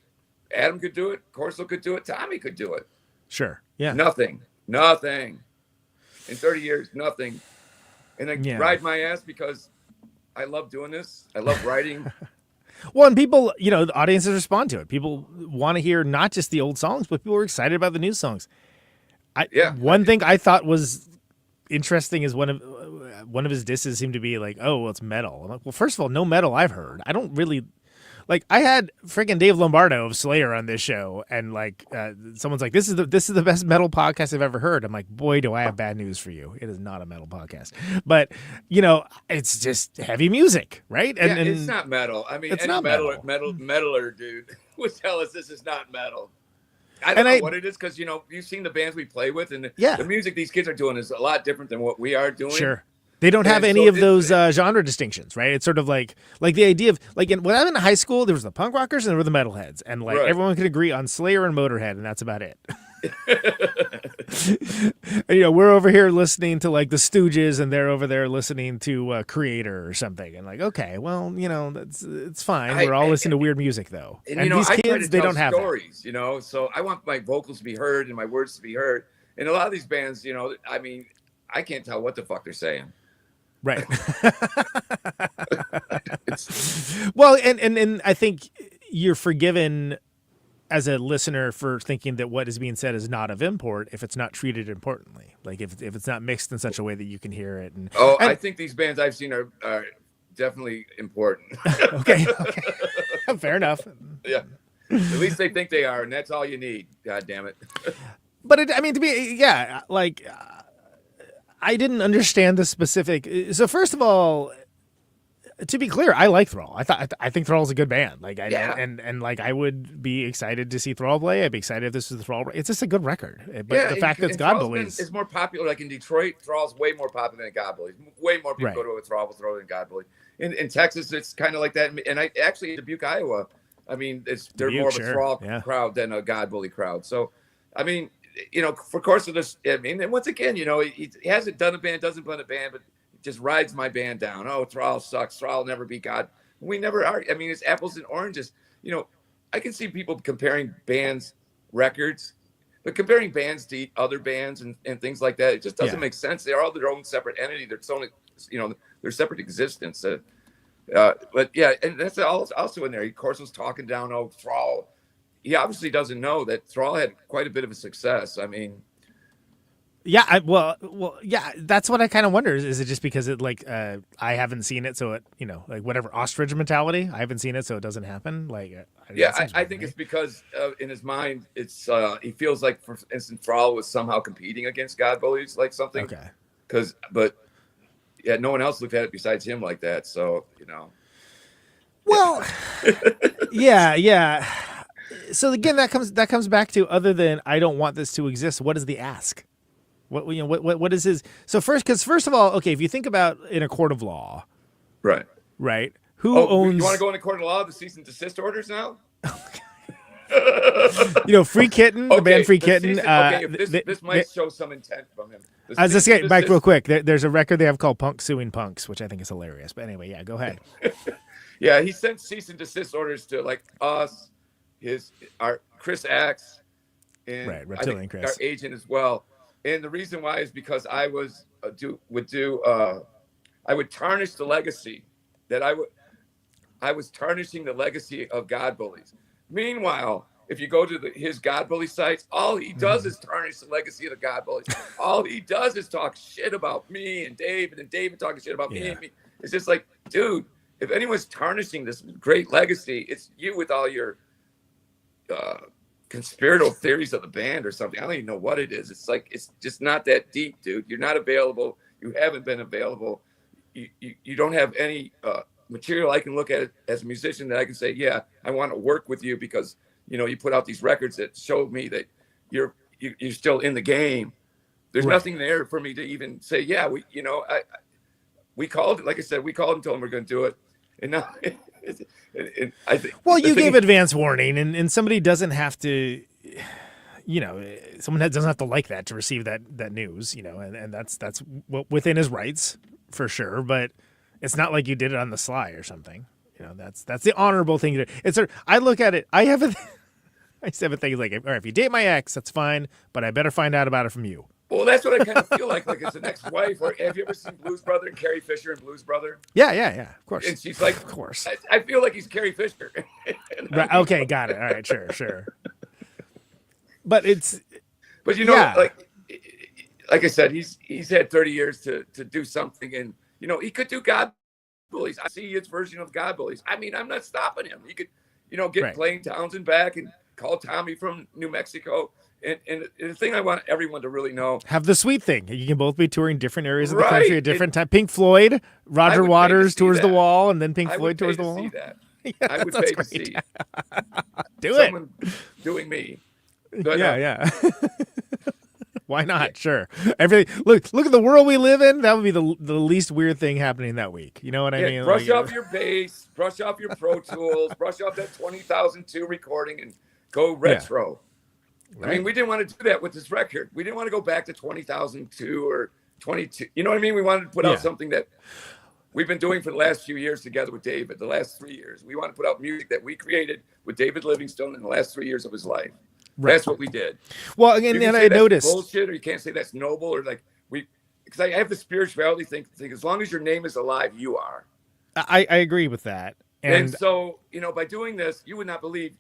Adam could do it. Corso could do it. Tommy could do it. Sure. Yeah. Nothing. In 30 years, nothing. And I ride my ass because I love doing this. I love writing. Well, and people, the audiences respond to it. People want to hear not just the old songs, but people are excited about the new songs. One thing I thought was interesting is one of his disses seemed to be like, oh, well, it's metal. I'm like, well, first of all, no metal I've heard. I don't really like. I had freaking Dave Lombardo of Slayer on this show, and like, someone's like, this is the best metal podcast I've ever heard. I'm like, boy, do I have bad news for you. It is not a metal podcast, but it's just heavy music, right? And it's not metal. I mean, it's any not metaler dude would tell us this is not metal. I don't know what it is, because you've seen the bands we play with, and the music these kids are doing is a lot different than what we are doing. Sure. They don't have any of those genre distinctions, right? It's sort of like the idea of when I'm in high school, there was the punk rockers and there were the metalheads, and everyone could agree on Slayer and Motorhead, and that's about it. And, we're over here listening to like the Stooges, and they're over there listening to Creator or something, and like, okay, well, it's fine. We're all listening to weird music though, and these kids, they don't have stories, So I want my vocals to be heard and my words to be heard. And a lot of these bands, I mean, I can't tell what the fuck they're saying. Right. Well, and I think you're forgiven as a listener for thinking that what is being said is not of import if it's not treated importantly. Like if it's not mixed in such a way that you can hear it. And I think these bands I've seen are definitely important. Okay. Fair enough. Yeah. At least they think they are, and that's all you need. God damn it. But to me, I didn't understand the specific. So first of all, to be clear, I like Thrall. I think Thrall's a good band. Like and like I would be excited to see Thrall play. I'd be excited if this was the Thrall. It's just a good record. But the fact that it's God Bullies is more popular. Like in Detroit, Thrall's way more popular than God Bullies. Way more people go to a Thrall than God Bullies. In Texas, it's kind of like that. And I actually in Dubuque, Iowa, I mean, they're more of a Thrall crowd than a God Bully crowd. So, I mean, for course of this, I mean, and once again, he hasn't done a band, doesn't run a band, but just rides my band down. Oh, Thrall sucks. Thrall will never be God. We never are. I mean, it's apples and oranges. I can see people comparing bands' records, but comparing bands to other bands and things like that, it just doesn't make sense. They're all their own separate entity. They're their separate existence. But yeah, and that's also in there. Of course, was talking down, Thrall. He obviously doesn't know that Thrall had quite a bit of a success. I mean, yeah, well, yeah. That's what I kind of wonder. Is it just because I haven't seen it, so it whatever ostrich mentality? I haven't seen it, so it doesn't happen. I think it's because in his mind, it's he feels like, for instance, Thrall was somehow competing against God Bullies, like something. Okay. But no one else looked at it besides him like that. So Well, yeah. So again, that comes back to, other than I don't want this to exist, what is the ask? What is his? So first of all, okay, if you think about in a court of law, right, who owns? You want to go in a court of law, the cease and desist orders now? Free Kitten, the band Free Kitten. This might show some intent from him. I was just saying, Mike, real quick. There's a record they have called "Punk Suing Punks," which I think is hilarious. But anyway, go ahead. Yeah, he sent cease and desist orders to us, our Chris Axe, and Reptilian Chris, our agent as well. And the reason why is because I would tarnish the legacy that I was tarnishing the legacy of God Bullies. Meanwhile, if you go to his God Bully sites, all he does is tarnish the legacy of the God Bullies. All he does is talk shit about me and David, and David talking shit about me and me. It's just like, dude, if anyone's tarnishing this great legacy, it's you with all your conspiratorial theories of the band or something. I don't even know what it is. It's like, it's just not that deep, dude. You're not available. You haven't been available. You don't have any material I can look at as a musician that I can say, yeah, I want to work with you because you put out these records that showed me that you're still in the game. There's nothing there for me to even say, yeah, we called, like I said, we called and told them we're going to do it, and now. And I think, well, you gave advance warning, and somebody doesn't have to, someone doesn't have to like that to receive that news, and that's within his rights for sure. But it's not like you did it on the sly or something. That's the honorable thing to do. I look at it. I have a thing like, all right, if you date my ex, that's fine, but I better find out about it from you. Well, that's what I kind of feel like it's an ex-wife. Or have you ever seen Blues Brother and Carrie Fisher and Blues Brother? Yeah, of course. And she's like, of course. I feel like he's Carrie Fisher. Right, okay, got it. All right, sure. But like I said, he's had 30 years to do something, and he could do God Bullies. I see his version of God Bullies. I mean, I'm not stopping him. He could, get Blaine Townsend back and call Tommy from New Mexico. And the thing I want everyone to really know, have the sweet thing. You can both be touring different areas of the country at different times. Pink Floyd, Roger Waters tours the wall, and then Pink Floyd tours the wall. See that. I would pay to see. Someone doing me. But, yeah. Why not? Sure. Everything. Look at the world we live in. That would be the least weird thing happening that week. You know what I mean? Brush off your bass, brush off your Pro Tools, brush off that 20,002 recording, and go retro. Yeah. Right. I mean, we didn't want to do that with this record. We didn't want to go back to 20,002 or 22. You know what I mean? We wanted to put out something that we've been doing for the last few years together with David, the last 3 years. We want to put out music that we created with David Livingstone in the last 3 years of his life. Right. That's what we did. Well, and I noticed bullshit, or you can't say that's noble, or because I have the spirituality thing. As long as your name is alive, you are. I agree with that. And so, by doing this, you would not believe.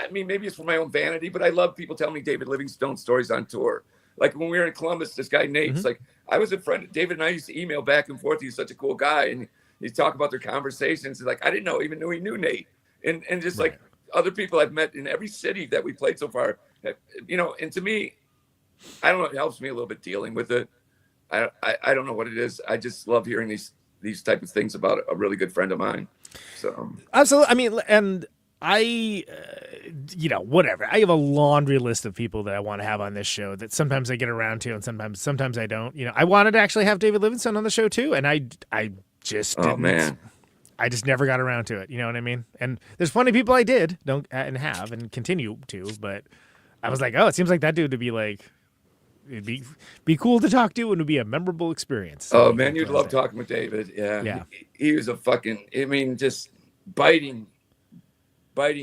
Maybe it's for my own vanity, but I love people telling me David Livingstone stories on tour. Like when we were in Columbus, this guy Nate's I was a friend. David and I used to email back and forth. He's such a cool guy, and he'd talk about their conversations. Like I didn't even know he knew Nate, and just like other people I've met in every city that we played so far. And to me, I don't know. It helps me a little bit dealing with it. I don't know what it is. I just love hearing these type of things about a really good friend of mine. So absolutely. I mean, and I, whatever. I have a laundry list of people that I want to have on this show that sometimes I get around to, and sometimes I don't. I wanted to actually have David Livingstone on the show too, and I just didn't. Oh man. I just never got around to it. You know what I mean? And there's plenty of people I did and have and continue to, but I was like, oh, it seems like that dude would be like, it'd be cool to talk to, and it would be a memorable experience. So oh man, you'd love talking with David. Yeah. He was a just biting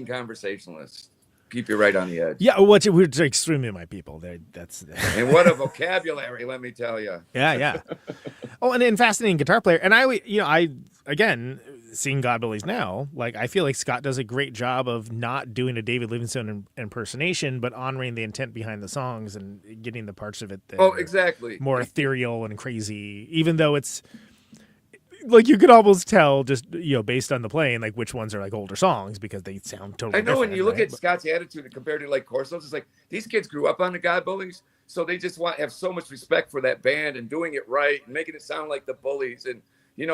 conversationalist. Keep you right on the edge. Yeah, we're extremely my people. That's and what a vocabulary, let me tell you. Yeah. Oh, and fascinating guitar player. And I again, seeing God Bullies now, like I feel like Scott does a great job of not doing a David Livingstone impersonation, but honoring the intent behind the songs and getting the parts of it that exactly more ethereal and crazy, even though it's like you could almost tell just based on the playing like which ones are like older songs because they sound totally different. When you look at Scott's attitude compared to like Corso's, it's like these kids grew up on the God Bullies, so they just have so much respect for that band and doing it right and making it sound like the Bullies, and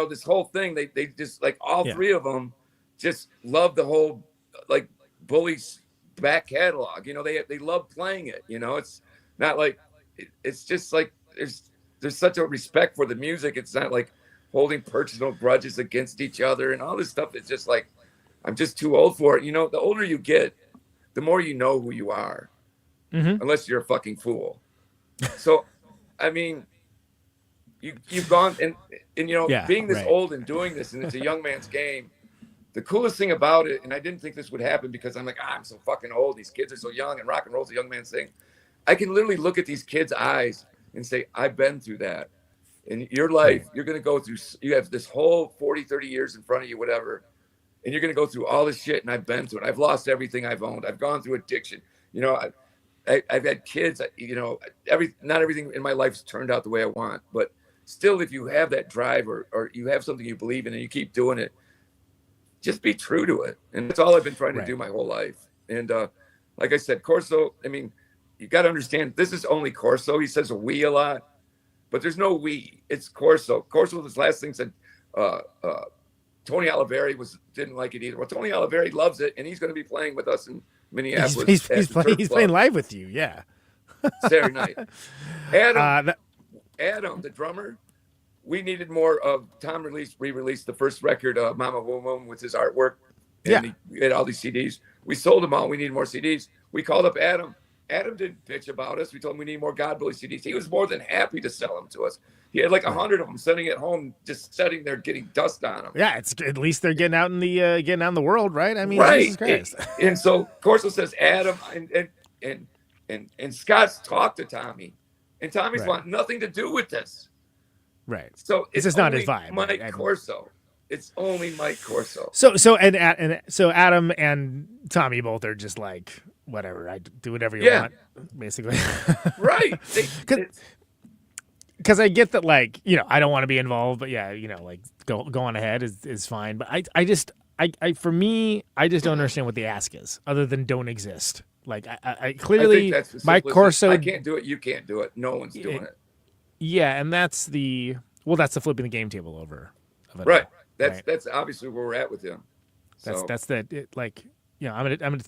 this whole thing they just like all three of them just love the whole like Bullies back catalog. They love playing it. It's not like it's just like there's such a respect for the music. It's not like holding personal grudges against each other and all this stuff. It's just like, I'm just too old for it. The older you get, the more you know who you are, unless you're a fucking fool. So, I mean, you've gone and being this old and doing this, and it's a young man's game. The coolest thing about it, and I didn't think this would happen because I'm like, I'm so fucking old. These kids are so young, and rock and roll's a young man's thing. I can literally look at these kids' eyes and say, I've been through that. In your life, you're going to go through, you have this whole 40, 30 years in front of you, whatever, and you're going to go through all this shit, and I've been through it. I've lost everything I've owned. I've gone through addiction. I've had kids, not everything in my life's turned out the way I want, but still, if you have that drive or you have something you believe in and you keep doing it, just be true to it. And that's all I've been trying to do my whole life. And like I said, Corso, I mean, you got to understand, this is only Corso. He says we a lot. But there's no we. It's Corso. Corso, this last thing said, Tony Oliveri didn't like it either. Well, Tony Oliveri loves it, and he's going to be playing with us in Minneapolis. He's playing live with you, yeah. Saturday night. Adam, the drummer, we needed more of. Tom re-released the first record, Mama Boom Boom, with his artwork. And he had all these CDs. We sold them all. We needed more CDs. We called up Adam. Adam didn't bitch about us. We told him we need more God Bullies CDs. He was more than happy to sell them to us. He had like 100 of them sitting at home, just sitting there getting dust on them. Yeah, it's at least they're getting out in the world, right? I mean, right. Jesus Christ. And so Corso says Adam and Scott's talked to Tommy, and Tommy's want nothing to do with this. Right. So this is not his vibe. Mike Corso. It's only Mike Corso. So Adam and Tommy both are just like, whatever, I do whatever you want, basically. Right. Because I get that, like, you know, I don't want to be involved, but yeah, you know, like go on ahead is fine. But I for me, I just don't understand what the ask is, other than don't exist. Like I clearly Mike Corso. I can't do it. You can't do it. No one's doing it. Yeah, and that's the flipping the game table over. Right. That's obviously where we're at with him. So. That's like, you know, I'm gonna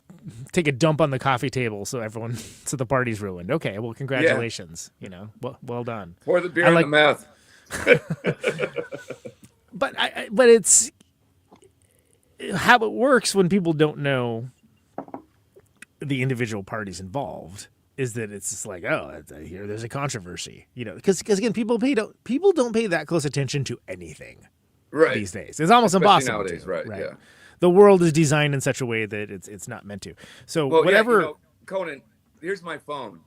take a dump on the coffee table so the party's ruined. Okay, well, congratulations. You know, well done. Pour the beer and the meth. But it's how it works when people don't know the individual parties involved. Is that it's just like, oh, here there's a controversy, you know, because again, people don't pay that close attention to anything these days. It's almost impossible nowadays, right? Yeah. The world is designed in such a way that it's not meant to. So whatever. Yeah, you know, Conan, here's my phone.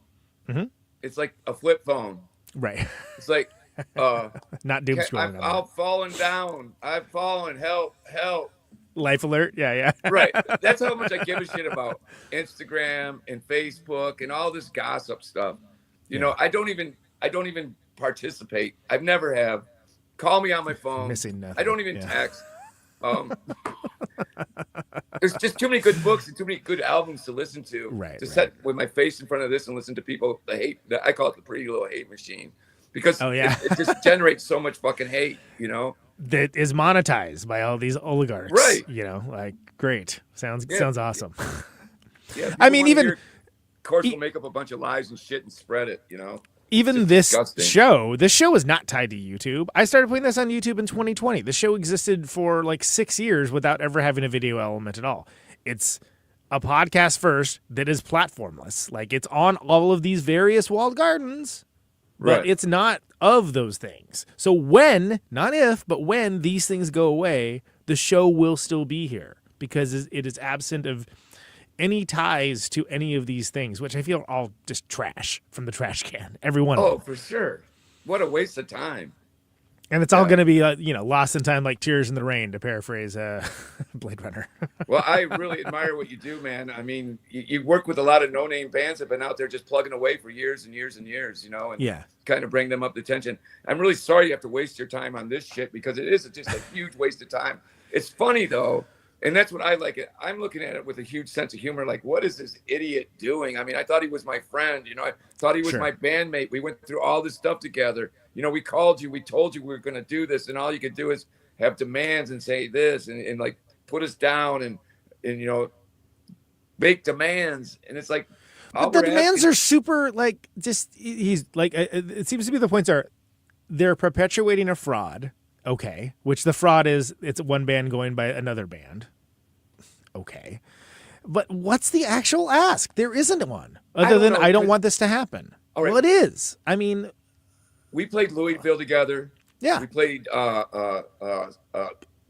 Mm-hmm. It's like a flip phone. Right. It's like not doom scrolling. I've fallen down. I've fallen. Help! Life alert. Yeah. Right. That's how much I give a shit about Instagram and Facebook and all this gossip stuff. You know, I don't even participate. I've never have. Call me on my phone. Missing nothing. I don't even text. There's just too many good books and too many good albums to listen to. Right. Sit with my face in front of this and listen to people. I call it the pretty little hate machine, because it just generates so much fucking hate. You know. That is monetized by all these oligarchs, right? You know, like, great, sounds awesome. Yeah, I mean, even of course, will make up a bunch of lies and shit and spread it. You know, even this show is not tied to YouTube. I started putting this on YouTube in 2020. The show existed for like 6 years without ever having a video element at all. It's a podcast first that is platformless. Like, it's on all of these various walled gardens. But it's not of those things. So not if, but when these things go away, the show will still be here, because it is absent of any ties to any of these things, which I feel are all just trash from the trash can. Every one of them. Oh, for sure. What a waste of time. And it's all going to be, lost in time like tears in the rain, to paraphrase Blade Runner. Well, I really admire what you do, man. I mean, you work with a lot of no-name bands that have been out there just plugging away for years and years and years, you know, and kind of bring them up to attention. I'm really sorry you have to waste your time on this shit, because it is just a huge waste of time. It's funny, though, and that's what I like it. I'm looking at it with a huge sense of humor. Like, what is this idiot doing? I mean, I thought he was my friend. You know, I thought he was my bandmate. We went through all this stuff together. You know, we called you. We told you we were going to do this. And all you could do is have demands and say this and like put us down and, you know, make demands. And it's like. But the demands are super, like, just, he's like, it seems to be the points are they're perpetuating a fraud. Okay, which the fraud is, it's one band going by another band. Okay. But what's the actual ask? There isn't one. Other than, I don't want this to happen. All right. Well, it is. I mean. We played Louisville together. Yeah. We played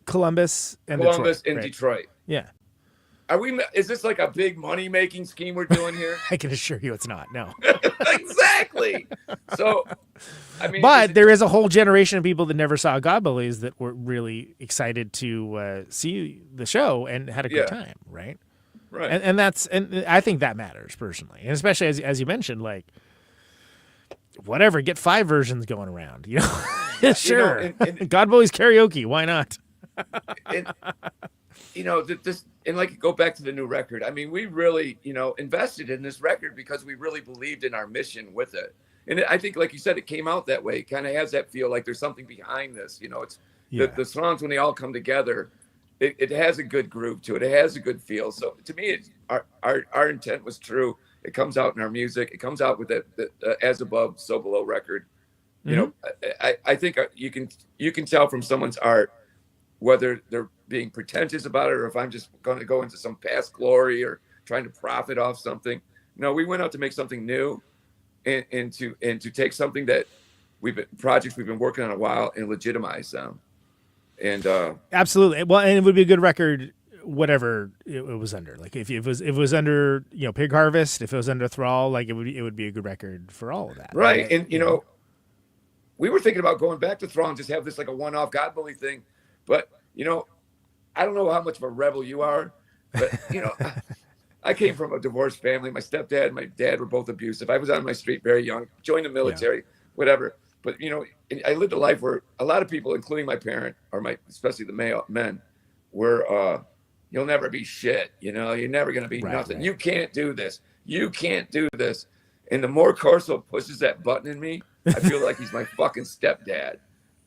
Columbus and Detroit. Yeah. Is this like a big money-making scheme we're doing here? I can assure you it's not, no. Exactly. So, I mean. But there is a whole generation of people that never saw God Bullies that were really excited to see the show and had a good time, right? Right. And I think that matters, personally. And especially, as you mentioned, like, whatever, get 5 versions going around, you know? Sure. You know, and God Bullies karaoke, why not? You know, this, and like, go back to the new record. I mean, we really, you know, invested in this record because we really believed in our mission with it. And I think, like you said, it came out that way. It kind of has that feel like there's something behind this. You know, it's the songs, when they all come together, it has a good groove to it. It has a good feel. So to me, our intent was true. It comes out in our music. It comes out with that As Above, So Below record. You know, I think you can tell from someone's art whether they're being pretentious about it or if I'm just going to go into some past glory or trying to profit off something. No, we went out to make something new and to take something that projects we've been working on a while and legitimize them. And absolutely. Well, and it would be a good record whatever it was under. Like if it was under, Pig Harvest, if it was under Thrall, like it would be a good record for all of that. Right. And we were thinking about going back to Thrall and just have this like a one-off God Bully thing. But, I don't know how much of a rebel you are, but I came from a divorced family. My stepdad and my dad were both abusive. I was on my street very young, joined the military, whatever. But, I lived a life where a lot of people, including my parent or especially the male men, were, you'll never be shit. You're never going to be nothing. Right. You can't do this. You can't do this. And the more Corso pushes that button in me, I feel like he's my fucking stepdad.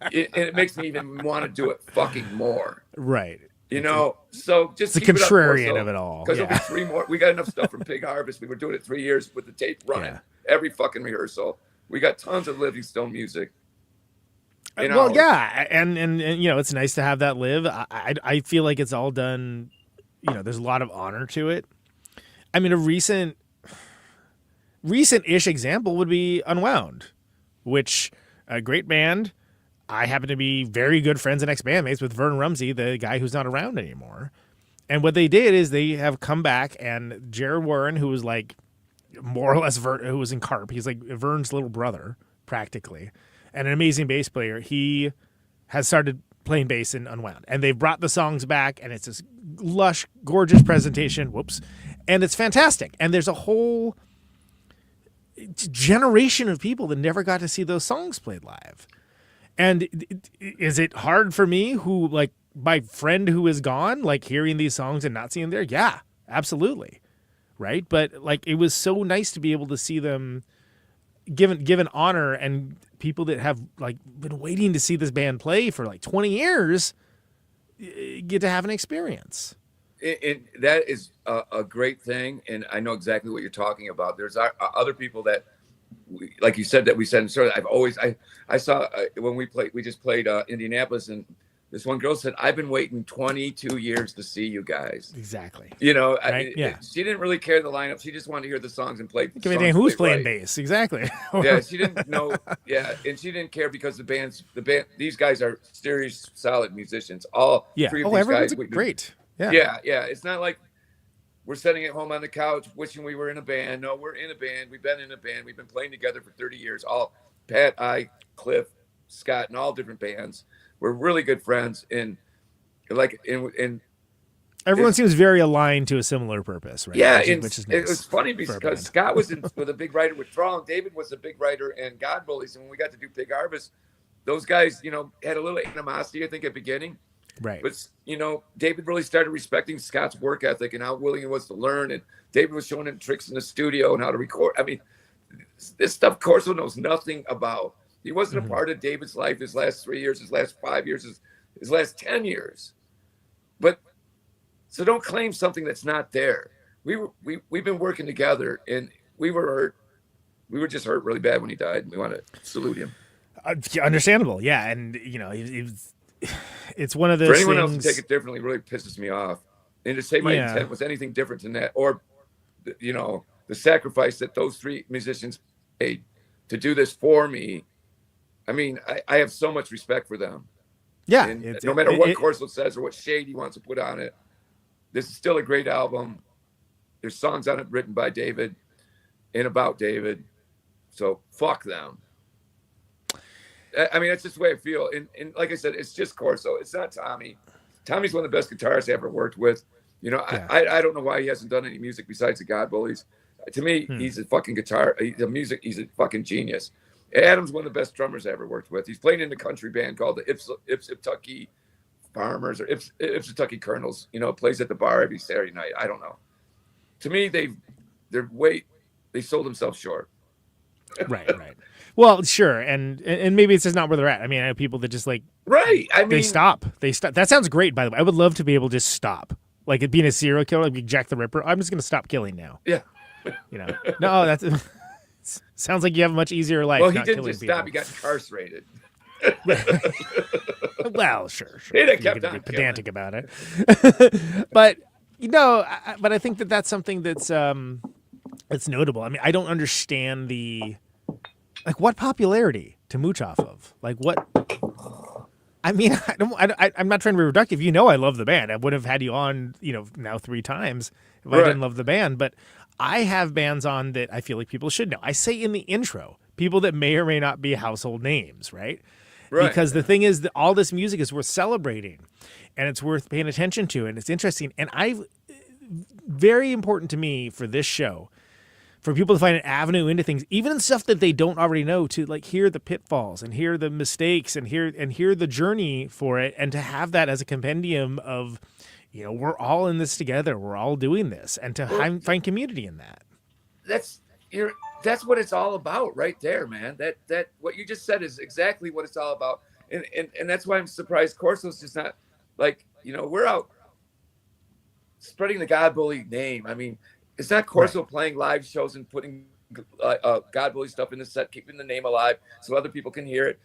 And it makes me even want to do it fucking more. Right. So just it's the contrarian of it all. Because there'll be 3 more. We got enough stuff from Pig Harvest. We were doing it 3 years with the tape running every fucking rehearsal. We got tons of Livingstone music. Well, yeah, and it's nice to have that live. I feel like it's all done. There's a lot of honor to it. I mean, a recent-ish example would be Unwound, which a great band. I happen to be very good friends and ex-bandmates with Vern Rumsey, the guy who's not around anymore. And what they did is they have come back, and Jared Warren, who was like more or less who was in Carp, he's like Vern's little brother, practically, and an amazing bass player. He has started playing bass in Unwound, and they've brought the songs back, and it's this lush, gorgeous presentation. And it's fantastic. And there's a whole generation of people that never got to see those songs played live. And is it hard for me, who like my friend who is gone, like hearing these songs and not seeing them there? Yeah, absolutely. Right. But like, it was so nice to be able to see them given honor, and people that have like been waiting to see this band play for like 20 years get to have an experience. That is a great thing. And I know exactly what you're talking about. There's other people that, like you said, that we said, sort of, I saw when we just played Indianapolis, and this one girl said, I've been waiting 22 years to see you guys. Exactly. Right? She didn't really care the lineup. She just wanted to hear the songs and play. Give me a damn who's playing bass. Exactly. Yeah. She didn't know. Yeah. And she didn't care because the band, these guys are serious, solid musicians. All 3 of these everyone's guys. Great. Yeah. Yeah. It's not like we're sitting at home on the couch wishing we were in a band. No, we're in a band. We've been in a band. We've been playing together for 30 years. All Pat, I, Cliff, Scott, and all different bands. We're really good friends. And everyone seems very aligned to a similar purpose, right? Yeah. Which is nice. It was funny because Scott was with a big writer with Thrall, and David was a big writer and God Bullies. And when we got to do Pig Harvest, those guys, had a little animosity, I think, at the beginning. Right. But, David really started respecting Scott's work ethic and how willing he was to learn. And David was showing him tricks in the studio and how to record. I mean, this stuff Corso knows nothing about. He wasn't a part of David's life his last 3 years, his last 5 years, his last 10 years. But so don't claim something that's not there. We've been working together, and we were hurt. We were just hurt really bad when he died. And we want to salute him. Understandable. Yeah. And, it's one of those things. For anyone else to take it differently really pisses me off. And to say my intent was anything different than that, or, the sacrifice that those 3 musicians made to do this for me. I mean, I have so much respect for them. Yeah. And no matter what Corso says or what shade he wants to put on it, this is still a great album. There's songs on it written by David and about David. So fuck them. I mean, that's just the way I feel. And like I said, it's just Corso. It's not Tommy. Tommy's one of the best guitarists I ever worked with. I don't know why he hasn't done any music besides the God Bullies. To me, he's a fucking guitar. He's a fucking genius. Adam's one of the best drummers I ever worked with. He's playing in a country band called the Ipsitucky Farmers or Ipsitucky Colonels. Plays at the bar every Saturday night. I don't know. To me, they sold themselves short. Right. Well, sure, and maybe it's just not where they're at. I mean, I have people that just like they stop. That sounds great, by the way. I would love to be able to just stop, like it being a serial killer, like Jack the Ripper. I'm just going to stop killing now. Yeah. No, that's sounds like you have a much easier life. Well, he didn't just stop. He got incarcerated. Well, sure. He kept on pedantic about it, but but I think that's something that's notable. I mean, I don't understand what popularity to mooch off of. Like what I mean, I'm not trying to be reductive. You know, I love the band. I would have had you on, now 3 times if I Right. didn't love the band. But I have bands on that I feel like people should know. I say in the intro, people that may or may not be household names, right? Right. Because the thing is that all this music is worth celebrating, and it's worth paying attention to, and it's interesting. And very important to me for this show, for people to find an avenue into things, even in stuff that they don't already know, to like hear the pitfalls and hear the mistakes and hear the journey for it, and to have that as a compendium of, we're all in this together, we're all doing this, and to find community in that. That's what it's all about right there, man. That what you just said is exactly what it's all about. And that's why I'm surprised Corso's just not like, we're out spreading the God Bully name. I mean, it's not Corso playing live shows and putting God Bully stuff in the set, keeping the name alive so other people can hear it.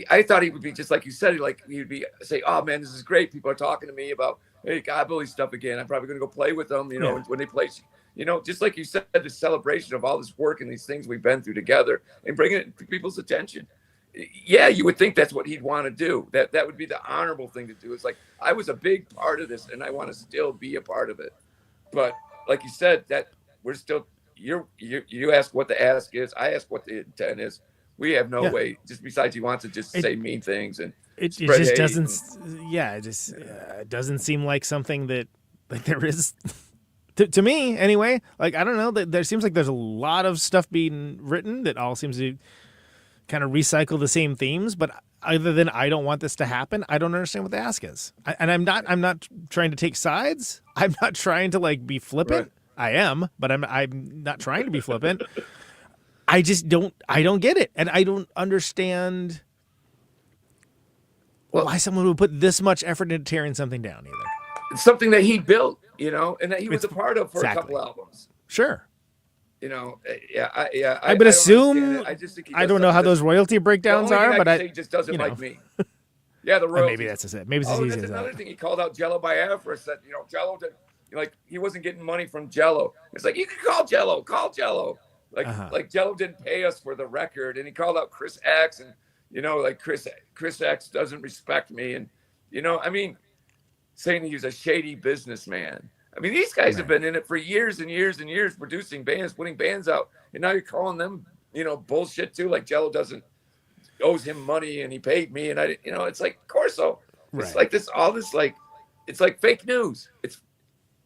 I thought he would be just like you said. He'd be say, "Oh man, this is great. People are talking to me about God Bully stuff again. I'm probably going to go play with them." When they play, just like you said, the celebration of all this work and these things we've been through together and bringing it to people's attention. Yeah, you would think that's what he'd want to do. That would be the honorable thing to do. It's like, I was a big part of this and I want to still be a part of it. But like you said, that we're still, you ask what the ask is. I ask what the intent is. We have no way, just besides he wants to just say mean things and it just doesn't. It doesn't seem like something that there is to me anyway. Like, I don't know, there seems like there's a lot of stuff being written that all seems to kind of recycle the same themes, but other than I don't want this to happen, I don't understand what the ask is. I'm not trying to take sides. I'm not trying to be flippant. Right. I am, but I'm not trying to be flippant. I don't get it. And I don't understand why someone would put this much effort into tearing something down either. It's something that he built, and that he was a part of for a couple albums. Sure. I would assume. I just think I don't know how those royalty breakdowns are, but he just doesn't like me. Yeah, the royalties. Maybe that's just it. Maybe it's as easy as that. Another thing, he called out Jello Biafra, said, Jello did, he wasn't getting money from Jello. It's like, you can call Jello. Like Jello didn't pay us for the record, and he called out Chris X, and Chris X doesn't respect me, and saying he was a shady businessman. I mean, these guys have been in it for years and years and years, producing bands, putting bands out, and now you're calling them, bullshit too. Like Jello owes him money, and he paid me, and I, it's like Corso. Right. It's like this, all this, it's like fake news.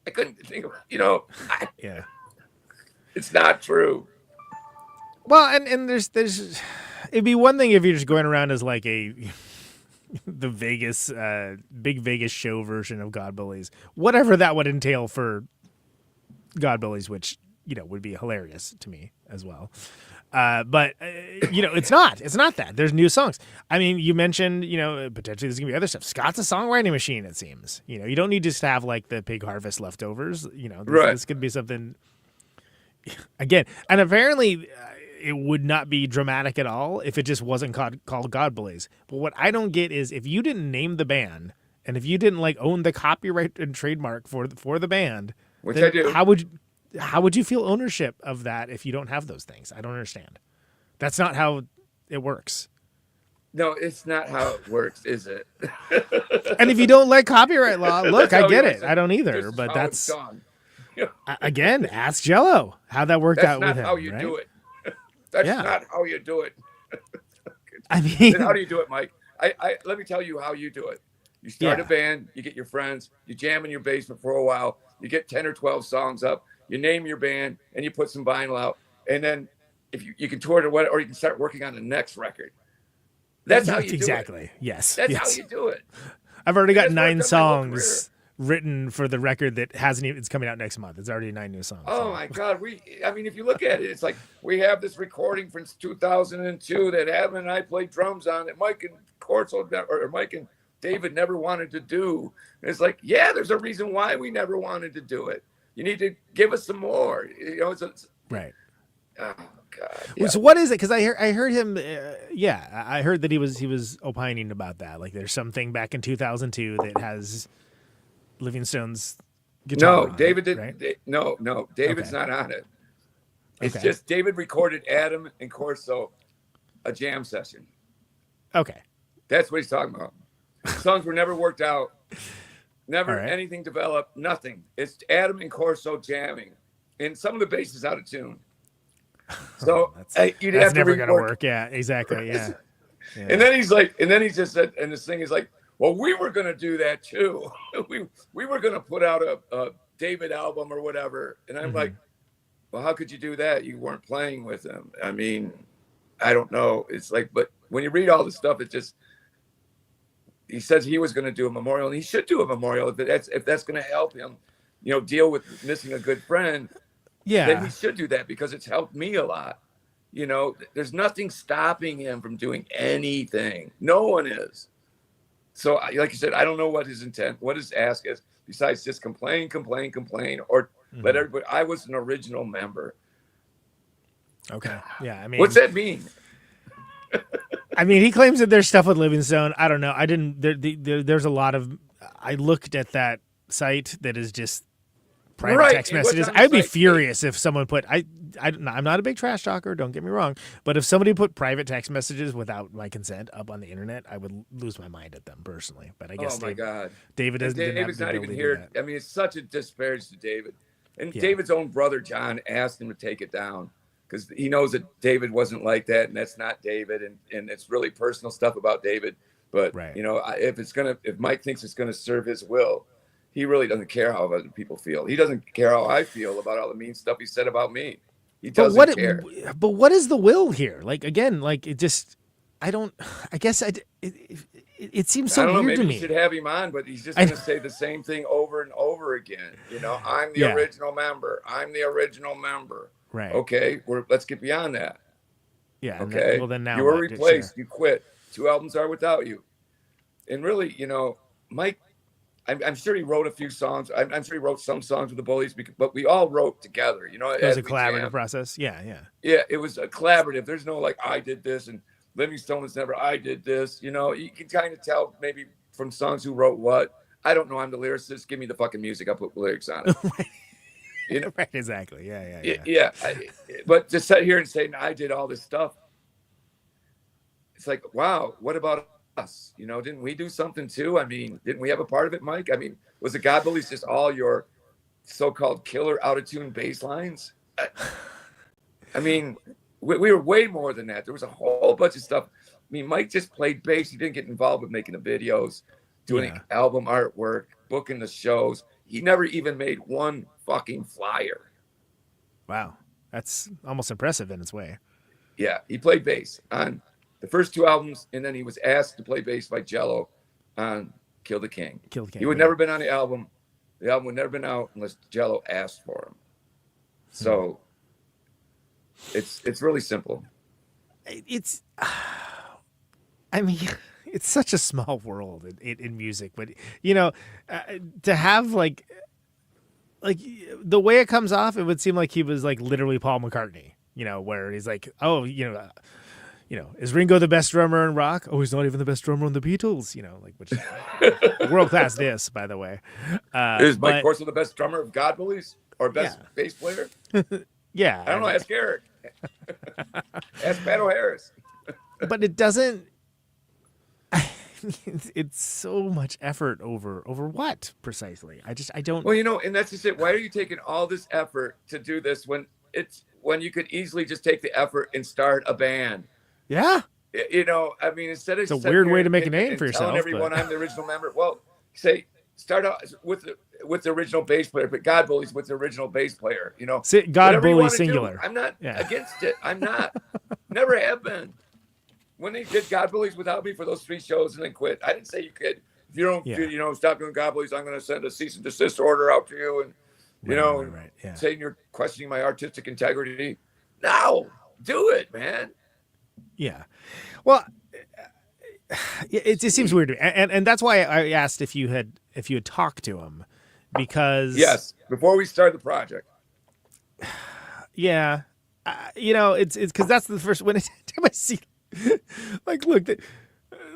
I couldn't think of, yeah, it's not true. Well, and there's, it'd be one thing if you're just going around as like the Vegas, big Vegas show version of God Bullies, whatever that would entail for God Bullies, which, would be hilarious to me as well. But it's not that. There's new songs. I mean, you mentioned, potentially there's gonna be other stuff. Scott's a songwriting machine, it seems. You don't need to just have like the Pig Harvest leftovers. This could be something again. And apparently it would not be dramatic at all if it just wasn't called God Bullies. But what I don't get is, if you didn't name the band and if you didn't own the copyright and trademark for the band, which I do, how would you feel ownership of that if you don't have those things? I don't understand. That's not how it works. No, it's not how it works, is it? And if you don't like copyright law, look, I get it. I don't either, but that's again, ask Jello how that worked out with him. That's not how you do it. That's not how you do it. I mean, how do you do it, Mike? I let me tell you how you do it. You start a band, you get your friends, you jam in your basement for a while, you get 10 or 12 songs up, you name your band, and you put some vinyl out, and then if you can tour it or you can start working on the next record. That's how you do it. Exactly. Yes. That's how you do it. I've already got 9 songs written for the record that hasn't even, it's coming out next month. It's already 9 new songs. Oh my God. If you look at it, it's like, we have this recording from 2002 that Adam and I played drums on that Mike and Corso, or Mike and David never wanted to do. And it's like, yeah, there's a reason why we never wanted to do it. You need to give us some more. It's right. Oh God. Yeah. So what is it? Because I heard him. I heard that he was opining about that. Like, there's something back in 2002 that has Livingstone's guitar. No, David did. Right? No, David's not on it. It's just David recorded Adam and Corso a jam session. Okay. That's what he's talking about. Songs were never worked out. Never All right. anything developed. Nothing. It's Adam and Corso jamming. And some of the bass is out of tune. So you'd That's have to never going to rework. work. Yeah, exactly. Yeah. Yeah. And then he's like, and then he just said, and this thing is like, well, we were going to do that too. we were going to put out a David album or whatever. And I'm like, well, how could you do that? You weren't playing with him. I mean, I don't know. It's like, but when you read all the stuff, it just, he says he was going to do a memorial, and he should do a memorial if that's going to help him, deal with missing a good friend. Yeah. Then he should do that because it's helped me a lot. There's nothing stopping him from doing anything. No one is. So, like you said, I don't know what his intent, what his ask is, besides just complain, or let everybody. I was an original member. Okay. Yeah. I mean, What's that mean? I mean, he claims that there's stuff with Livingstone. I don't know. I didn't. There's a lot of. I looked at that site that is just private text it was messages. on the I'd be site. furious if someone put. I'm not a big trash talker. Don't get me wrong. But if somebody put private text messages without my consent up on the internet, I would lose my mind at them personally. But I guess Oh my God, David doesn't. David's not even here. I mean, it's such a disparage to David, and David's own brother John asked him to take it down because he knows that David wasn't like that, and that's not David, and it's really personal stuff about David. But if Mike thinks it's going to serve his will, he really doesn't care how other people feel. He doesn't care how I feel about all the mean stuff he said about me. He doesn't care. But what is the will here? Like again, like it just. I don't. I guess it seems so I don't know, weird to maybe me. you should have him on, but he's just going to say the same thing over and over again. I'm the original member. I'm the original member. Right. Okay, let's get beyond that. Yeah. Okay. Then now you were what? replaced. Sure. You quit. 2 albums are without you. And really, Mike, I'm sure he wrote a few songs. I'm sure he wrote some songs with the Bullies, but we all wrote together. It was a collaborative process. Yeah. Yeah, it was a collaborative. There's no like I did this and Livingstone was never I did this. You can kind of tell maybe from songs who wrote what. I don't know. I'm the lyricist. Give me the fucking music. I'll put lyrics on it. Right. Exactly. Yeah. Yeah. But to sit here and say I did all this stuff, it's like, wow. What about us? Didn't we do something too? I mean, didn't we have a part of it, Mike? I mean, was the God Bullies just all your so-called killer out-of-tune bass lines? I mean, we were way more than that. There was a whole bunch of stuff. I mean, Mike just played bass. He didn't get involved with making the videos, doing album artwork, booking the shows. He never even made one fucking flyer. Wow. That's almost impressive in its way. Yeah, he played bass on the first 2 albums, and then he was asked to play bass by Jello on Kill the King. He would never been on the album. The album would never been out unless Jello asked for him. So it's really simple. I mean, it's such a small world in music, but to have like the way it comes off, it would seem like he was like literally Paul McCartney, where he's like, oh, is Ringo the best drummer in rock? Oh, he's not even the best drummer in the Beatles, which world class diss, by the way. Is Mike Corso the best drummer of God Bullies or best bass player? Yeah. I don't know. Ask Eric. Ask Pat O'Harris. But it doesn't. It's so much effort over what precisely? I don't. Well, and that's just it. Why are you taking all this effort to do this when you could easily just take the effort and start a band? Yeah. I mean, instead of it's a weird way to make a name for yourself. Telling everyone I'm the original member. Well, start out with the original bass player, but God Bullies with the original bass player. God Bullies singular. I'm not against it. I'm not. Never have been. When they did God Bullies without me for those 3 shows and then quit, I didn't say you could. If you don't, stop doing God Bullies, I'm going to send a cease and desist order out to you, and saying you're questioning my artistic integrity. No, do it, man. Yeah. Well, it seems weird to me, and that's why I asked if you had talked to him, because yes, before we started the project. Yeah, it's because that's the first when I see. Like, look at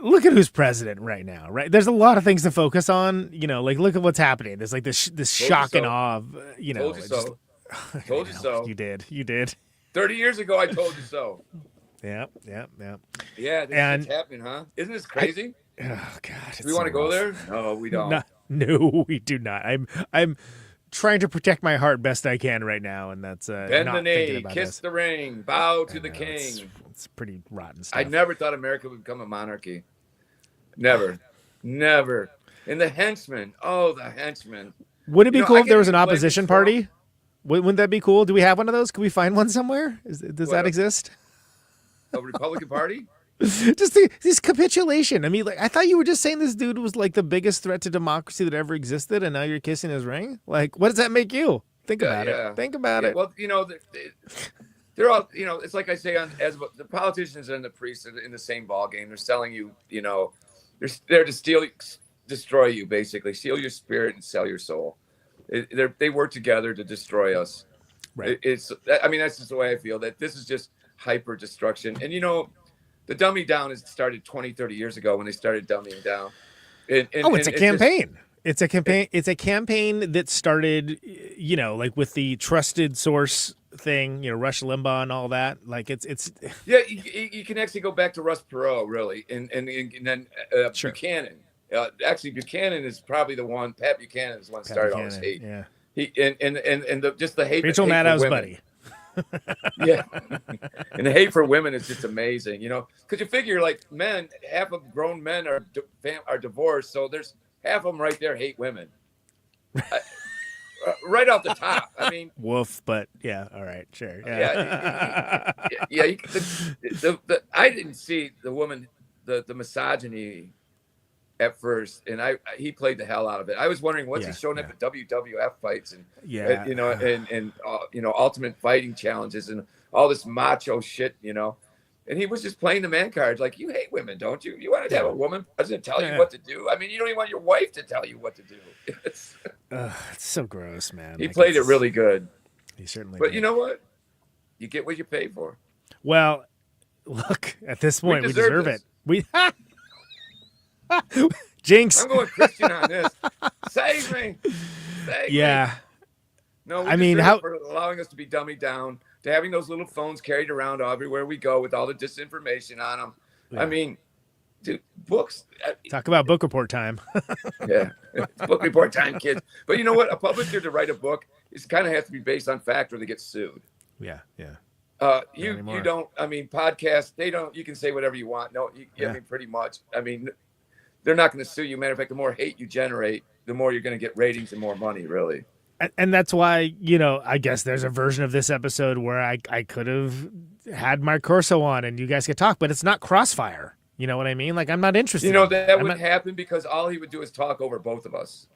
who's president right now, right? There's a lot of things to focus on, like, look at what's happening. There's like this shock and awe of, Told you so. Told you so. You did. 30 years ago, I told you so. Yeah. Yeah, this is happening, huh? Isn't this crazy? Oh God. Do we want to go there? No, we don't. No, we do not. I'm trying to protect my heart best I can right now, and that's Bend not the thinking knee, about kiss this. the ring, bow to I the know, king. It's pretty rotten stuff. I never thought America would become a monarchy. Never. And the henchmen. Oh, the henchmen. Would it be cool I if there was can't an even blame opposition Trump. party? Wouldn't that be cool? Do we have one of those? Can we find one somewhere? Does that exist? A Republican Party? Just this capitulation. I mean, like, I thought you were just saying this dude was like the biggest threat to democracy that ever existed, and now you're kissing his ring. Like, what does that make you? Think about it. Think about it. Well, they're all, it's like I say, as the politicians and the priests are in the same ball game. They're selling you, they're there to destroy you, basically, steal your spirit and sell your soul. They work together to destroy us. Right. That's just the way I feel, that this is just hyper destruction. And the dummy down has started 20, 30 years ago when they started dumbing down. It's a campaign. It's a campaign that started, like with the trusted source thing, Rush Limbaugh and all that. Like it's. Yeah, you can actually go back to Russ Perot, really, and then Sure. Buchanan. Actually, Buchanan is probably the one. Pat Buchanan is the one that started all this hate. Yeah. He and just the hate. Rachel hate for Maddow's women. buddy. Yeah, and the hate for women is just amazing, because you figure like men, half of grown men are divorced, so there's half of them right there hate women, right off the top. I mean, woof, but yeah, all right, sure, yeah. I didn't see the woman, the misogyny at first, and he played the hell out of it. I was wondering what's he showing up at WWF fights and and ultimate fighting challenges and all this macho shit, and he was just playing the man card. Like, you hate women, don't you? You want to have a woman president tell you what to do? I mean, you don't even want your wife to tell you what to do. It's so gross, man. He played it really good. He certainly But did. you know what? You get what you pay for. Well, look, at this point, we deserve it. We Jinx. I'm going Christian on this. Save me. Save me. No, we deserve it for allowing us to be dummied down, to having those little phones carried around everywhere we go with all the disinformation on them. Yeah. I mean, dude, books. Talk about book report time. Yeah, it's book report time, kids. But you know what? A publisher to write a book is kind of has to be based on fact or they get sued. Yeah. You don't. I mean, podcasts. They don't. You can say whatever you want. No, I mean, pretty much. I mean, they're not going to sue you. Matter of fact, the more hate you generate, the more you're going to get ratings and more money, really. And that's why, I guess there's a version of this episode where I could have had Mark Corso on and you guys could talk, but it's not Crossfire. You know what I mean? Like, I'm not interested. That wouldn't happen because all he would do is talk over both of us.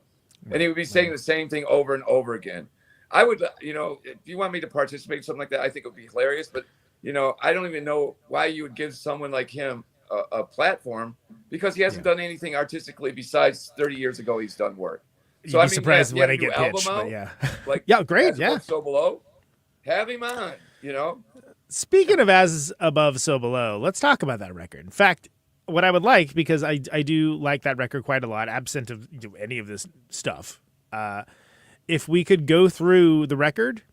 Right. And he would be saying the same thing over and over again. I would, if you want me to participate in something like that, I think it would be hilarious. But, I don't even know why you would give someone like him a platform, because he hasn't done anything artistically besides 30 years ago he's done work. So You'd be surprised when I get pitched, but like great, So Below, have him on, Speaking of As Above, So Below, let's talk about that record. In fact, what I would like, because I do like that record quite a lot, absent of any of this stuff, if we could go through the record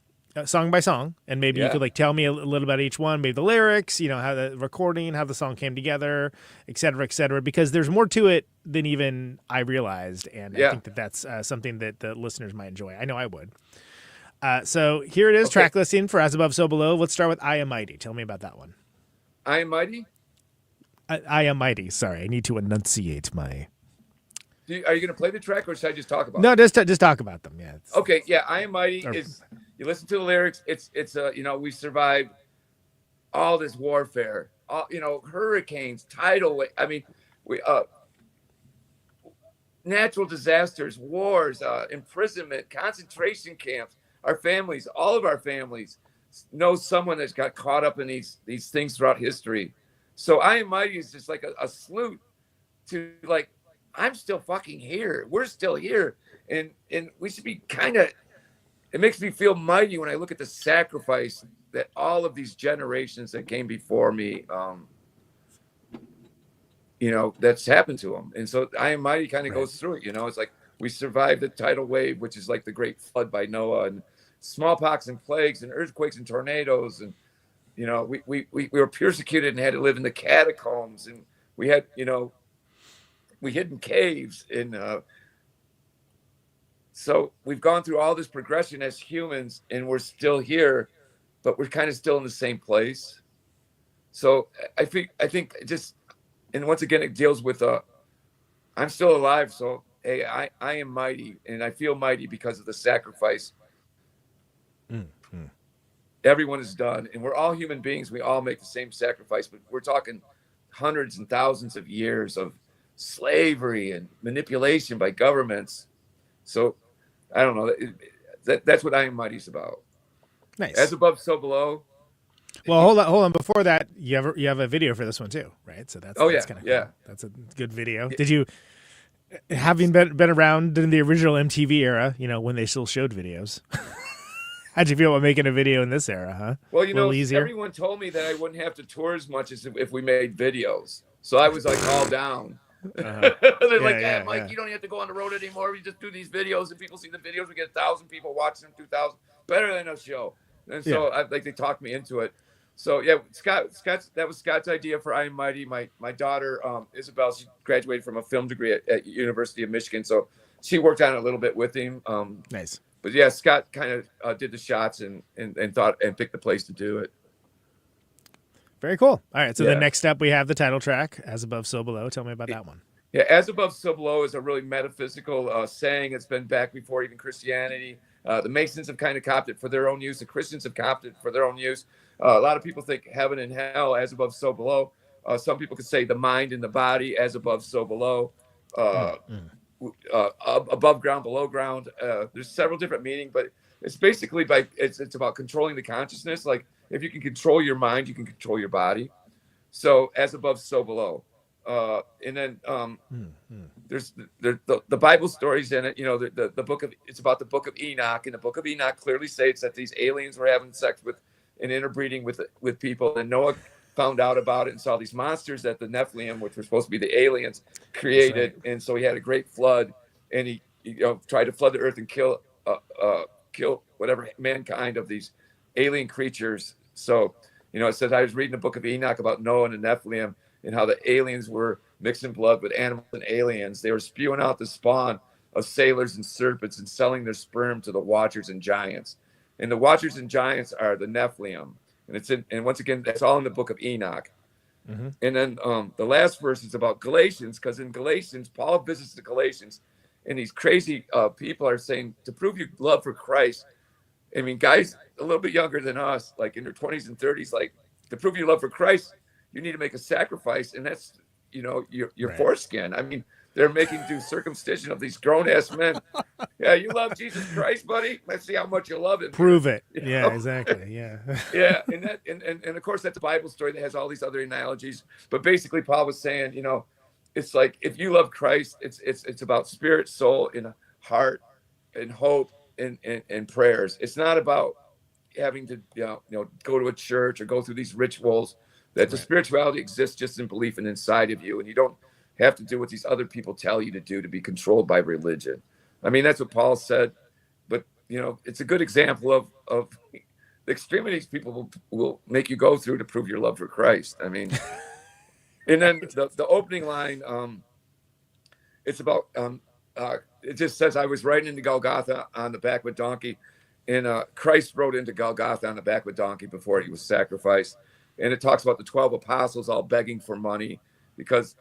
song by song, and maybe you could tell me a little about each one, maybe the lyrics, how the recording, how the song came together, et cetera, because there's more to it than even I realized, and I think that's something that the listeners might enjoy. I know I would. So here it is, track listing for As Above, So Below. Let's start with I Am Mighty. Tell me about that one. I Am Mighty? I Am Mighty. Sorry, I need to enunciate my... Are you going to play the track, or should I just talk about it? No, just talk about them, yeah. Okay, yeah, I Am Mighty is... You listen to the lyrics. It's we survived all this warfare, hurricanes, tidal wave. I mean, we natural disasters, wars, imprisonment, concentration camps. Our families, all of our families, know someone that's got caught up in these things throughout history. So I Am Mighty is just like a salute to like, I'm still fucking here. We're still here, and we should be kind of. It makes me feel mighty when I look at the sacrifice that all of these generations that came before me, that's happened to them. And so I Am Mighty kind of goes through it. It's like we survived the tidal wave, which is like the great flood by Noah, and smallpox and plagues and earthquakes and tornadoes and You know, we were persecuted and had to live in the catacombs, and we had, you know, we hid in caves, and so we've gone through all this progression as humans, and we're still here, but we're kind of still in the same place. So I think just, and once again, it deals with I'm still alive, so hey, I am mighty, and I feel mighty because of the sacrifice everyone has done, and we're all human beings. We all make the same sacrifice, but we're talking hundreds and thousands of years of slavery and manipulation by governments. So I don't know. That's what I Am Mighty's about. Nice. As above, so below. Well, hold on. Before that, you have a video for this one too, right? So that's kind of cool. That's a good video. Did you, having been around in the original MTV era, you know, when they still showed videos? How'd you feel about making a video in this era, huh? Well, you know, everyone told me that I wouldn't have to tour as much as if we made videos. So I was like all down. They're like, Mike, you don't have to go on the road anymore. We just do these videos, and people see the videos. We get 1,000 people watching them, 2,000. Better than a show. And so they talked me into it. So yeah, that was Scott's idea for I Am Mighty. My daughter, Isabel, she graduated from a film degree at University of Michigan. So she worked on it a little bit with him. Nice. But yeah, Scott kind of did the shots and thought and picked the place to do it. Very cool. All right, so the next step, we have the title track, As Above, So Below. Tell me about that one. Yeah, As Above, So Below is a really metaphysical saying. It's been back before even Christianity. The Masons have kind of copped it for their own use. The Christians have copped it for their own use. A lot of people think heaven and hell, as above, so below. Some people could say the mind and the body, as above, so below. Above ground, below ground. There's several different meanings, but it's basically it's about controlling the consciousness. Like if you can control your mind, you can control your body. So as above, so below. And then there's the Bible stories in it. You know, the book of, it's about the book of Enoch, and the book of Enoch clearly states that these aliens were having sex with and interbreeding with people, and Noah found out about it and saw these monsters that the Nephilim, which were supposed to be the aliens, created. Right. And so he had a great flood, and he tried to flood the earth and kill whatever mankind of these alien creatures. So, you know, it says, I was reading the book of Enoch about Noah and the Nephilim and how the aliens were mixing blood with animals and aliens. They were spewing out the spawn of sailors and serpents and selling their sperm to the watchers and giants. And the watchers and giants are the Nephilim. And once again, that's all in the book of Enoch. Mm-hmm. And then the last verse is about Galatians, because in Galatians, Paul visits the Galatians, and these crazy people are saying, to prove your love for Christ, I mean, guys a little bit younger than us, like in their 20s and 30s, like, to prove your love for Christ, you need to make a sacrifice, and that's, you know, your right. foreskin. I mean, they're making do circumcision of these grown-ass men. Yeah, you love Jesus Christ, buddy? Let's see how much you love him. Prove it. You know? Yeah, exactly. Yeah. Yeah, and of course, that's a Bible story that has all these other analogies. But basically, Paul was saying, you know, it's like if you love Christ, it's about spirit, soul, and heart, and hope, and prayers. It's not about having to, you know, go to a church or go through these rituals. That the spirituality exists just in belief and inside of you, and you don't have to do what these other people tell you to do to be controlled by religion. I mean, that's what Paul said, but you know, it's a good example of the extremities people will make you go through to prove your love for Christ. I mean, and then the opening line, it's about, it just says, I was riding into Golgotha on the back of a donkey, and Christ rode into Golgotha on the back of a donkey before he was sacrificed. And it talks about the 12 apostles all begging for money because,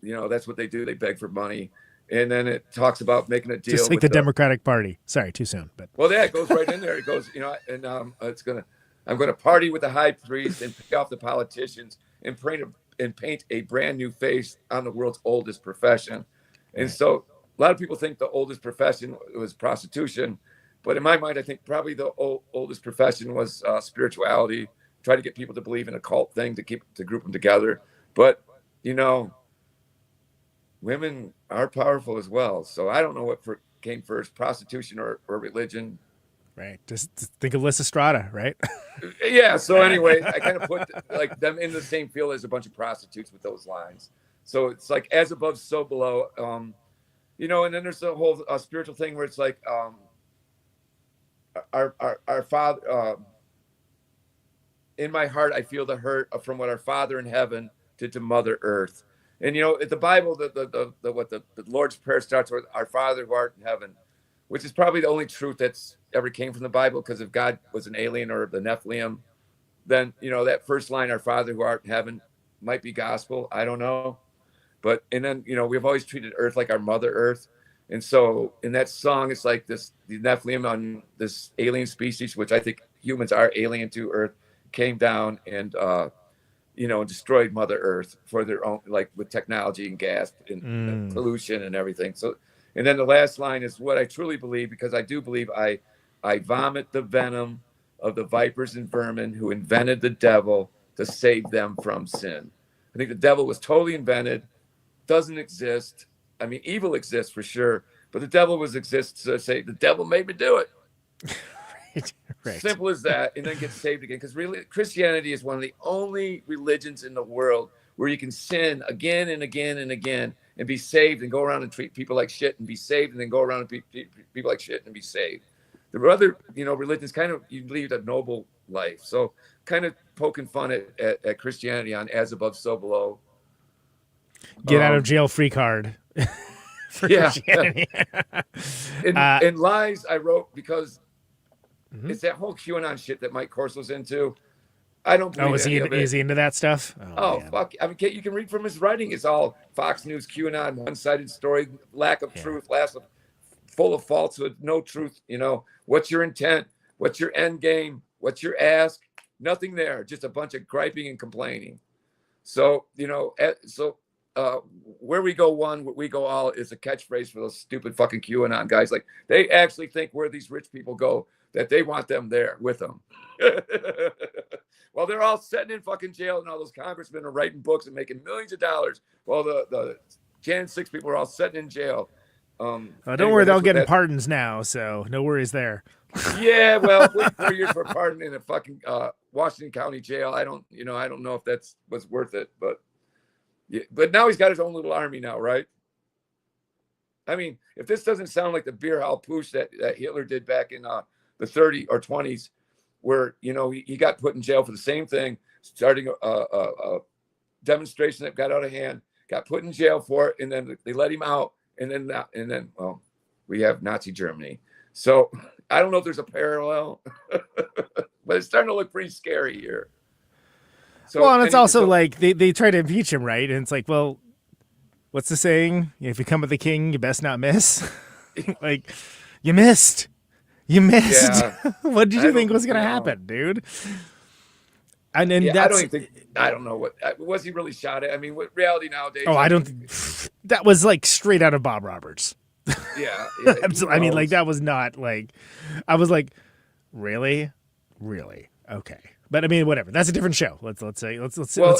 you know, that's what they do. They beg for money. And then it talks about making a deal. Just like the Democratic Party. Sorry, too soon. But well, yeah, it goes right in there. It goes, you know, and I'm going to party with the high priest and pay off the politicians and paint a brand new face on the world's oldest profession. And so a lot of people think the oldest profession was prostitution. But in my mind, I think probably the oldest profession was spirituality. Try to get people to believe in a cult thing to group them together. But, you know, women are powerful as well. So I don't know what came first, prostitution or religion. Right. Just think of Lysistrata, right? Yeah. So anyway, I kind of put like them in the same field as a bunch of prostitutes with those lines. So it's like as above, so below. You know, and then there's the whole spiritual thing where it's like our Father. in my heart, I feel the hurt from what our Father in heaven did to Mother Earth. And, you know, at the Bible, the Lord's Prayer starts with our Father who art in heaven, which is probably the only truth that's ever came from the Bible, because if God was an alien or the Nephilim, then, you know, that first line, our Father who art in heaven, might be gospel. I don't know. But, and then, you know, we've always treated Earth like our Mother Earth. And so in that song, it's like the Nephilim on this alien species, which I think humans are alien to Earth, came down and, you know, destroyed Mother Earth for their own, like with technology and gas and pollution and everything. So, and then the last line is what I truly believe, because I do believe I vomit the venom of the vipers and vermin who invented the devil to save them from sin. I think the devil was totally invented, doesn't exist. I mean, evil exists for sure, but the devil exists to say the devil made me do it. Right. Simple as that, and then get saved again. Because really, Christianity is one of the only religions in the world where you can sin again and again and again and be saved, and go around and treat people like shit and be saved, and then go around and treat people like shit and be saved. The other, you know, religions kind of, you lead a noble life. So kind of poking fun at Christianity on as above, so below. Get out of jail free card. For Christianity. and lies I wrote because it's that whole QAnon shit that Mike Corso's into. I don't believe is he into that stuff? Oh fuck. I mean, you can read from his writing. It's all Fox News, QAnon, one-sided story, lack of truth, full of falsehood, no truth. You know, what's your intent? What's your end game? What's your ask? Nothing there. Just a bunch of griping and complaining. So, you know, where we go one, we go all is a catchphrase for those stupid fucking QAnon guys. Like, they actually think where these rich people go, that they want them there with them. Well, they're all sitting in fucking jail, and all those congressmen are writing books and making millions of dollars while the Jan 6 people are all sitting in jail. Don't worry, they're all getting pardons now, so no worries there. Yeah, well, 4 years for a pardon in a fucking Washington County jail. I don't know if that's was worth it, but yeah, but now he's got his own little army now, right? I mean, if this doesn't sound like the beer hall pooch that Hitler did back in the 30s or 20s, where, you know, he got put in jail for the same thing, starting a demonstration that got out of hand, got put in jail for it, and then they let him out, and then well, we have Nazi Germany. So I don't know if there's a parallel, but it's starting to look pretty scary here. So, well, and it's also like they try to impeach him, right? And it's like, well, what's the saying? If you come with the king, you best not miss. Like, you missed. Yeah. What did you think was going to happen, dude? And then that's, I don't know what was he really shot at? I mean, what reality nowadays? Oh, that was like straight out of Bob Roberts. Yeah. I mean, like, that was not like, I was like, really? Okay. But I mean, whatever. That's a different show. Let's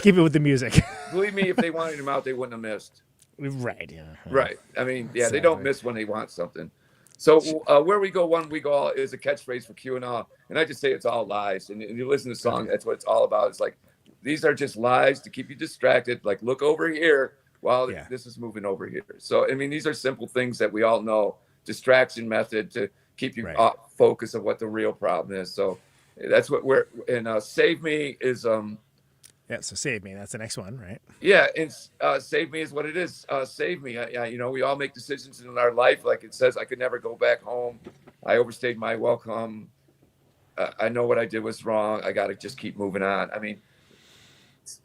keep it with the music. Believe me, if they wanted him out, they wouldn't have missed. Right. Yeah. Right. I mean, yeah, they don't miss when they want something. So where we go one, we go all is a catchphrase for QAnon, and I just say it's all lies. And you listen to the song, that's what it's all about. It's like, these are just lies to keep you distracted. Like, look over here while this is moving over here. So I mean, these are simple things that we all know. Distraction method to keep you off focus of what the real problem is. So that's what we're and Save Me is so Save Me, that's the next one, right? Yeah, and Save Me is what it is. Save me. You know, we all make decisions in our life. Like it says, I could never go back home. I overstayed my welcome. I know what I did was wrong. I got to just keep moving on. I mean,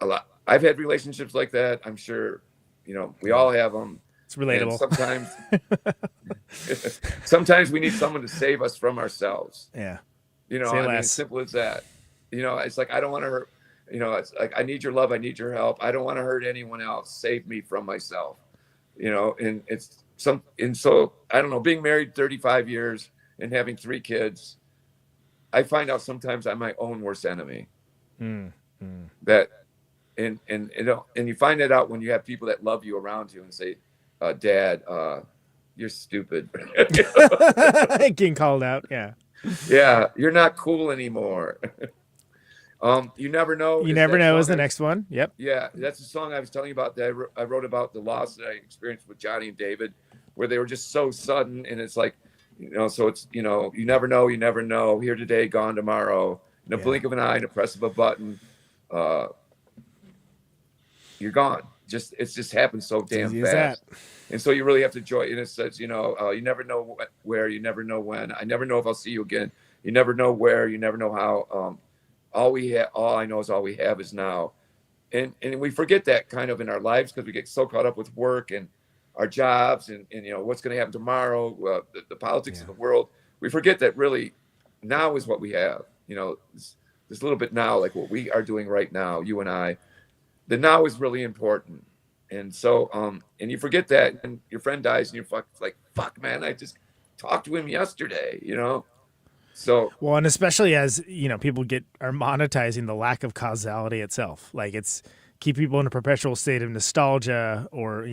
a lot. I've had relationships like that. I'm sure, you know, we all have them. It's relatable. And sometimes we need someone to save us from ourselves. Yeah. You know, I mean, simple as that. You know, it's like, I don't want to hurt. You know, it's like, I need your love. I need your help. I don't want to hurt anyone else. Save me from myself. You know, and so I don't know, being married 35 years and having 3 kids, I find out sometimes I'm my own worst enemy. That, and you find that out when you have people that love you around you and say, Dad, you're stupid. Getting called out. Yeah. Yeah. You're not cool anymore. You Never Know. You Never Know is the next one. Yep. Yeah, that's the song I was telling you about that I wrote about the loss that I experienced with Johnny and David, where they were just so sudden. And it's like, you know, so it's, you know, you never know, here today, gone tomorrow. In a blink of an eye, in a press of a button, you're gone. It's just happened so damn fast. And so you really have to enjoy it. And it says, you never know where, you never know when. I never know if I'll see you again. You never know where, you never know how. All I know is all we have is now. And we forget that kind of in our lives because we get so caught up with work and our jobs and what's going to happen tomorrow, the politics of the world. We forget that really now is what we have. This little bit now, like what we are doing right now, you and I, the now is really important. And so, and you forget that, and your friend dies, and you're like, fuck, man, I just talked to him yesterday, So well, and especially as people are monetizing the lack of causality itself, like it's keep people in a perpetual state of nostalgia, or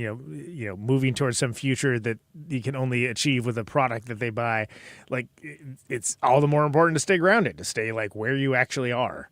moving towards some future that you can only achieve with a product that they buy. Like it's all the more important to stay grounded, to stay like where you actually are.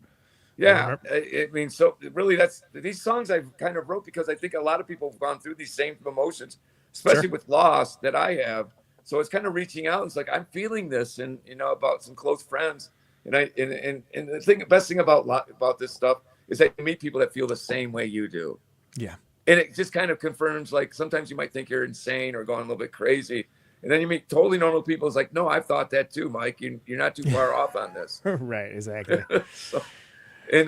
Yeah, I mean, so really, these songs I kind of wrote because I think a lot of people have gone through these same emotions, especially with loss that I have. So it's kind of reaching out. It's like I'm feeling this, and about some close friends, and the best thing about this stuff is that you meet people that feel the same way you do. Yeah, and it just kind of confirms. Like sometimes you might think you're insane or going a little bit crazy, and then you meet totally normal people. It's like, no, I've thought that too, Mike. You're not too far off on this. Right, exactly. And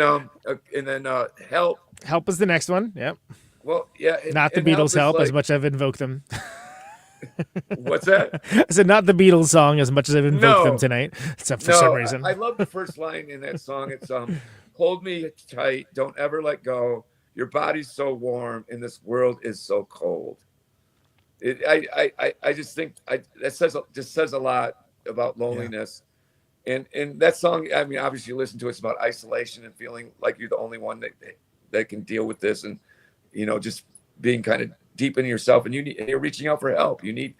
then help is the next one. Yep. Well, yeah. Not the Beatles help as much as I've invoked them. What's that? I said not the Beatles song as much as I've invoked them tonight. Except for some reason. I love the first line in that song. It's hold me tight, don't ever let go. Your body's so warm, and this world is so cold. I just think that says a lot about loneliness. Yeah. And that song, I mean, obviously you listen to it's about isolation and feeling like you're the only one that can deal with this, and just being kind of deep in yourself, and you're reaching out for help. You need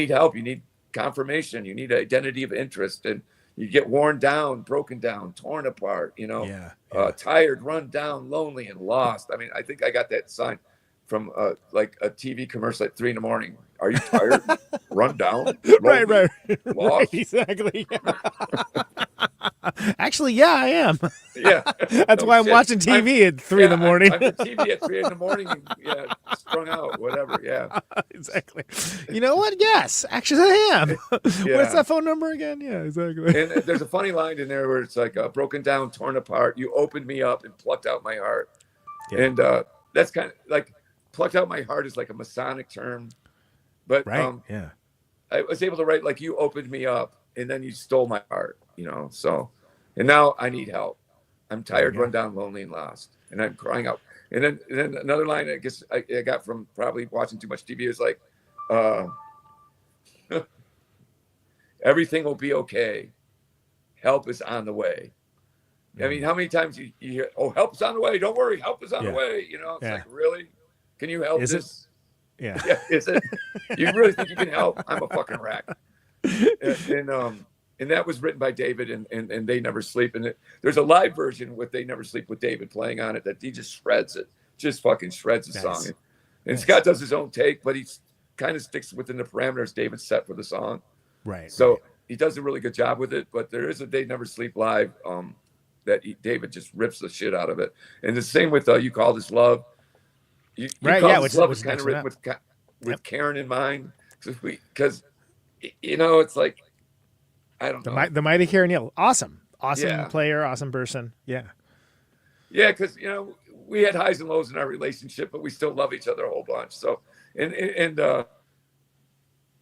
help. You need confirmation. You need identity of interest, and you get worn down, broken down, torn apart. Tired, run down, lonely, and lost. I mean, I think I got that sign from like a TV commercial at 3 a.m. Are you tired? Run down? Lonely, right. Lost? Right, exactly. Actually, yeah, I am. Yeah. That's why I'm watching TV at 3 in the morning. I'm at TV at 3 in the morning. Yeah, strung out, whatever. Yeah. Exactly. You know what? Yes, actually, I am. Yeah. What's that phone number again? Yeah, exactly. And there's a funny line in there where it's like broken down, torn apart. You opened me up and plucked out my heart. Yeah. And that's kind of like plucked out my heart is like a Masonic term. But yeah, I was able to write like you opened me up and then you stole my heart, so, and now I need help. I'm tired, run down, lonely, and lost, and I'm crying out. And then another line I guess I got from probably watching too much TV is like, everything will be okay. Help is on the way. I mean, how many times you hear, oh, help is on the way. Don't worry. Help is on the way. It's like, really? Can you help this? Yeah. Yeah. Is it? You really think you can help? I'm a fucking wreck. And that was written by David and They Never Sleep. And there's a live version with They Never Sleep with David playing on it that he just shreds it. Just fucking shreds the song. And Scott does his own take, but he kind of sticks within the parameters David set for the song. Right. So he does a really good job with it. But there is a They Never Sleep live that David just rips the shit out of it. And the same with You Call This Love. You Call This Love was kind of written with Karen in mind. Because, it's like, I don't know. The mighty Karen Hill. Awesome player, awesome person. Yeah. Yeah, because, we had highs and lows in our relationship, but we still love each other a whole bunch. So, and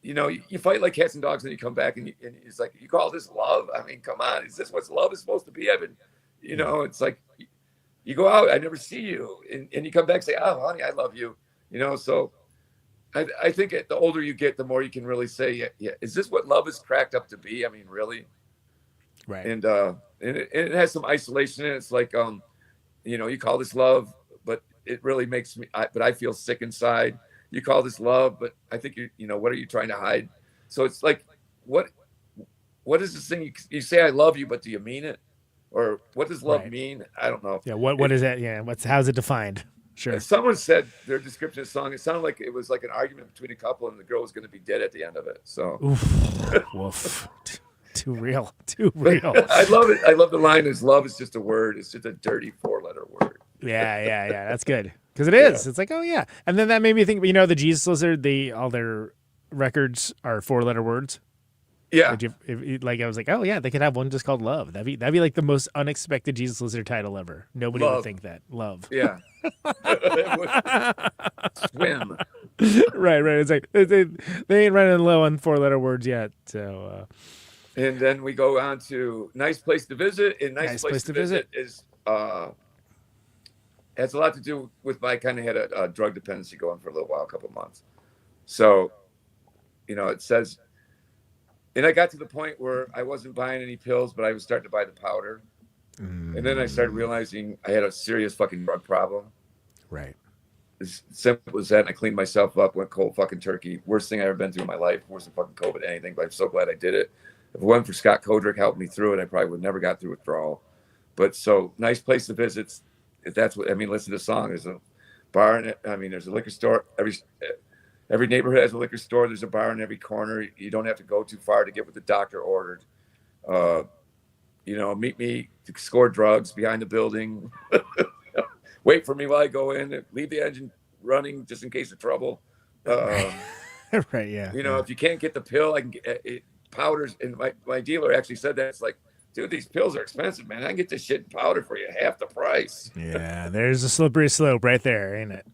you fight like cats and dogs, and you come back, and it's like, you call this love? I mean, come on. Is this what love is supposed to be? I mean, it's like, you go out, I never see you, and you come back and say, oh, honey, I love you. So I think the older you get, the more you can really say, yeah, is this what love is cracked up to be? I mean, really? Right. And it has some isolation in it. It's like, you call this love, but it really makes me, but I feel sick inside. You call this love, but I think what are you trying to hide? So it's like, what is this thing you say I love you, but do you mean it? Or what does love mean? I don't know. Yeah. What is that? Yeah. How's it defined? Sure. Someone said their description of the song, it sounded like it was like an argument between a couple and the girl was going to be dead at the end of it. So. Oof. Woof. Too real. Too real. I love it. I love the line is love is just a word. It's just a dirty 4-letter word. Yeah. That's good. Because it is. Yeah. It's like, oh, yeah. And then that made me think, the Jesus Lizard, all their records are 4-letter words. Yeah. I was like, oh, yeah, they could have one just called Love. That'd be like the most unexpected Jesus Lizard title ever. Nobody would think that. Love. Yeah. Swim. Right. It's like they ain't running low on 4-letter words yet. So, and then we go on to Nice Place to Visit. And Nice Place to Visit is has a lot to do with I kind of had a drug dependency going for a little while, a couple of months. So, it says, and I got to the point where I wasn't buying any pills, but I was starting to buy the powder. And then I started realizing I had a serious fucking drug problem. Right. As simple as that. And I cleaned myself up, went cold fucking turkey. Worst thing I ever been through in my life. Worse than fucking COVID, anything. But I'm so glad I did it. If it wasn't for Scott Kodrick helping me through it, I probably would never got through withdrawal. But so Nice Place to Visit. If that's what listen to the song. There's a bar in it. There's a liquor store. Every neighborhood has a liquor store. There's a bar in every corner. You don't have to go too far to get what the doctor ordered. Meet me to score drugs behind the building. Wait for me while I go in. Leave the engine running just in case of trouble. Right. Yeah. If you can't get the pill, I can get powders. And my dealer actually said that. It's like, dude, these pills are expensive, man. I can get this shit in powder for you half the price. Yeah, there's a slippery slope right there, ain't it?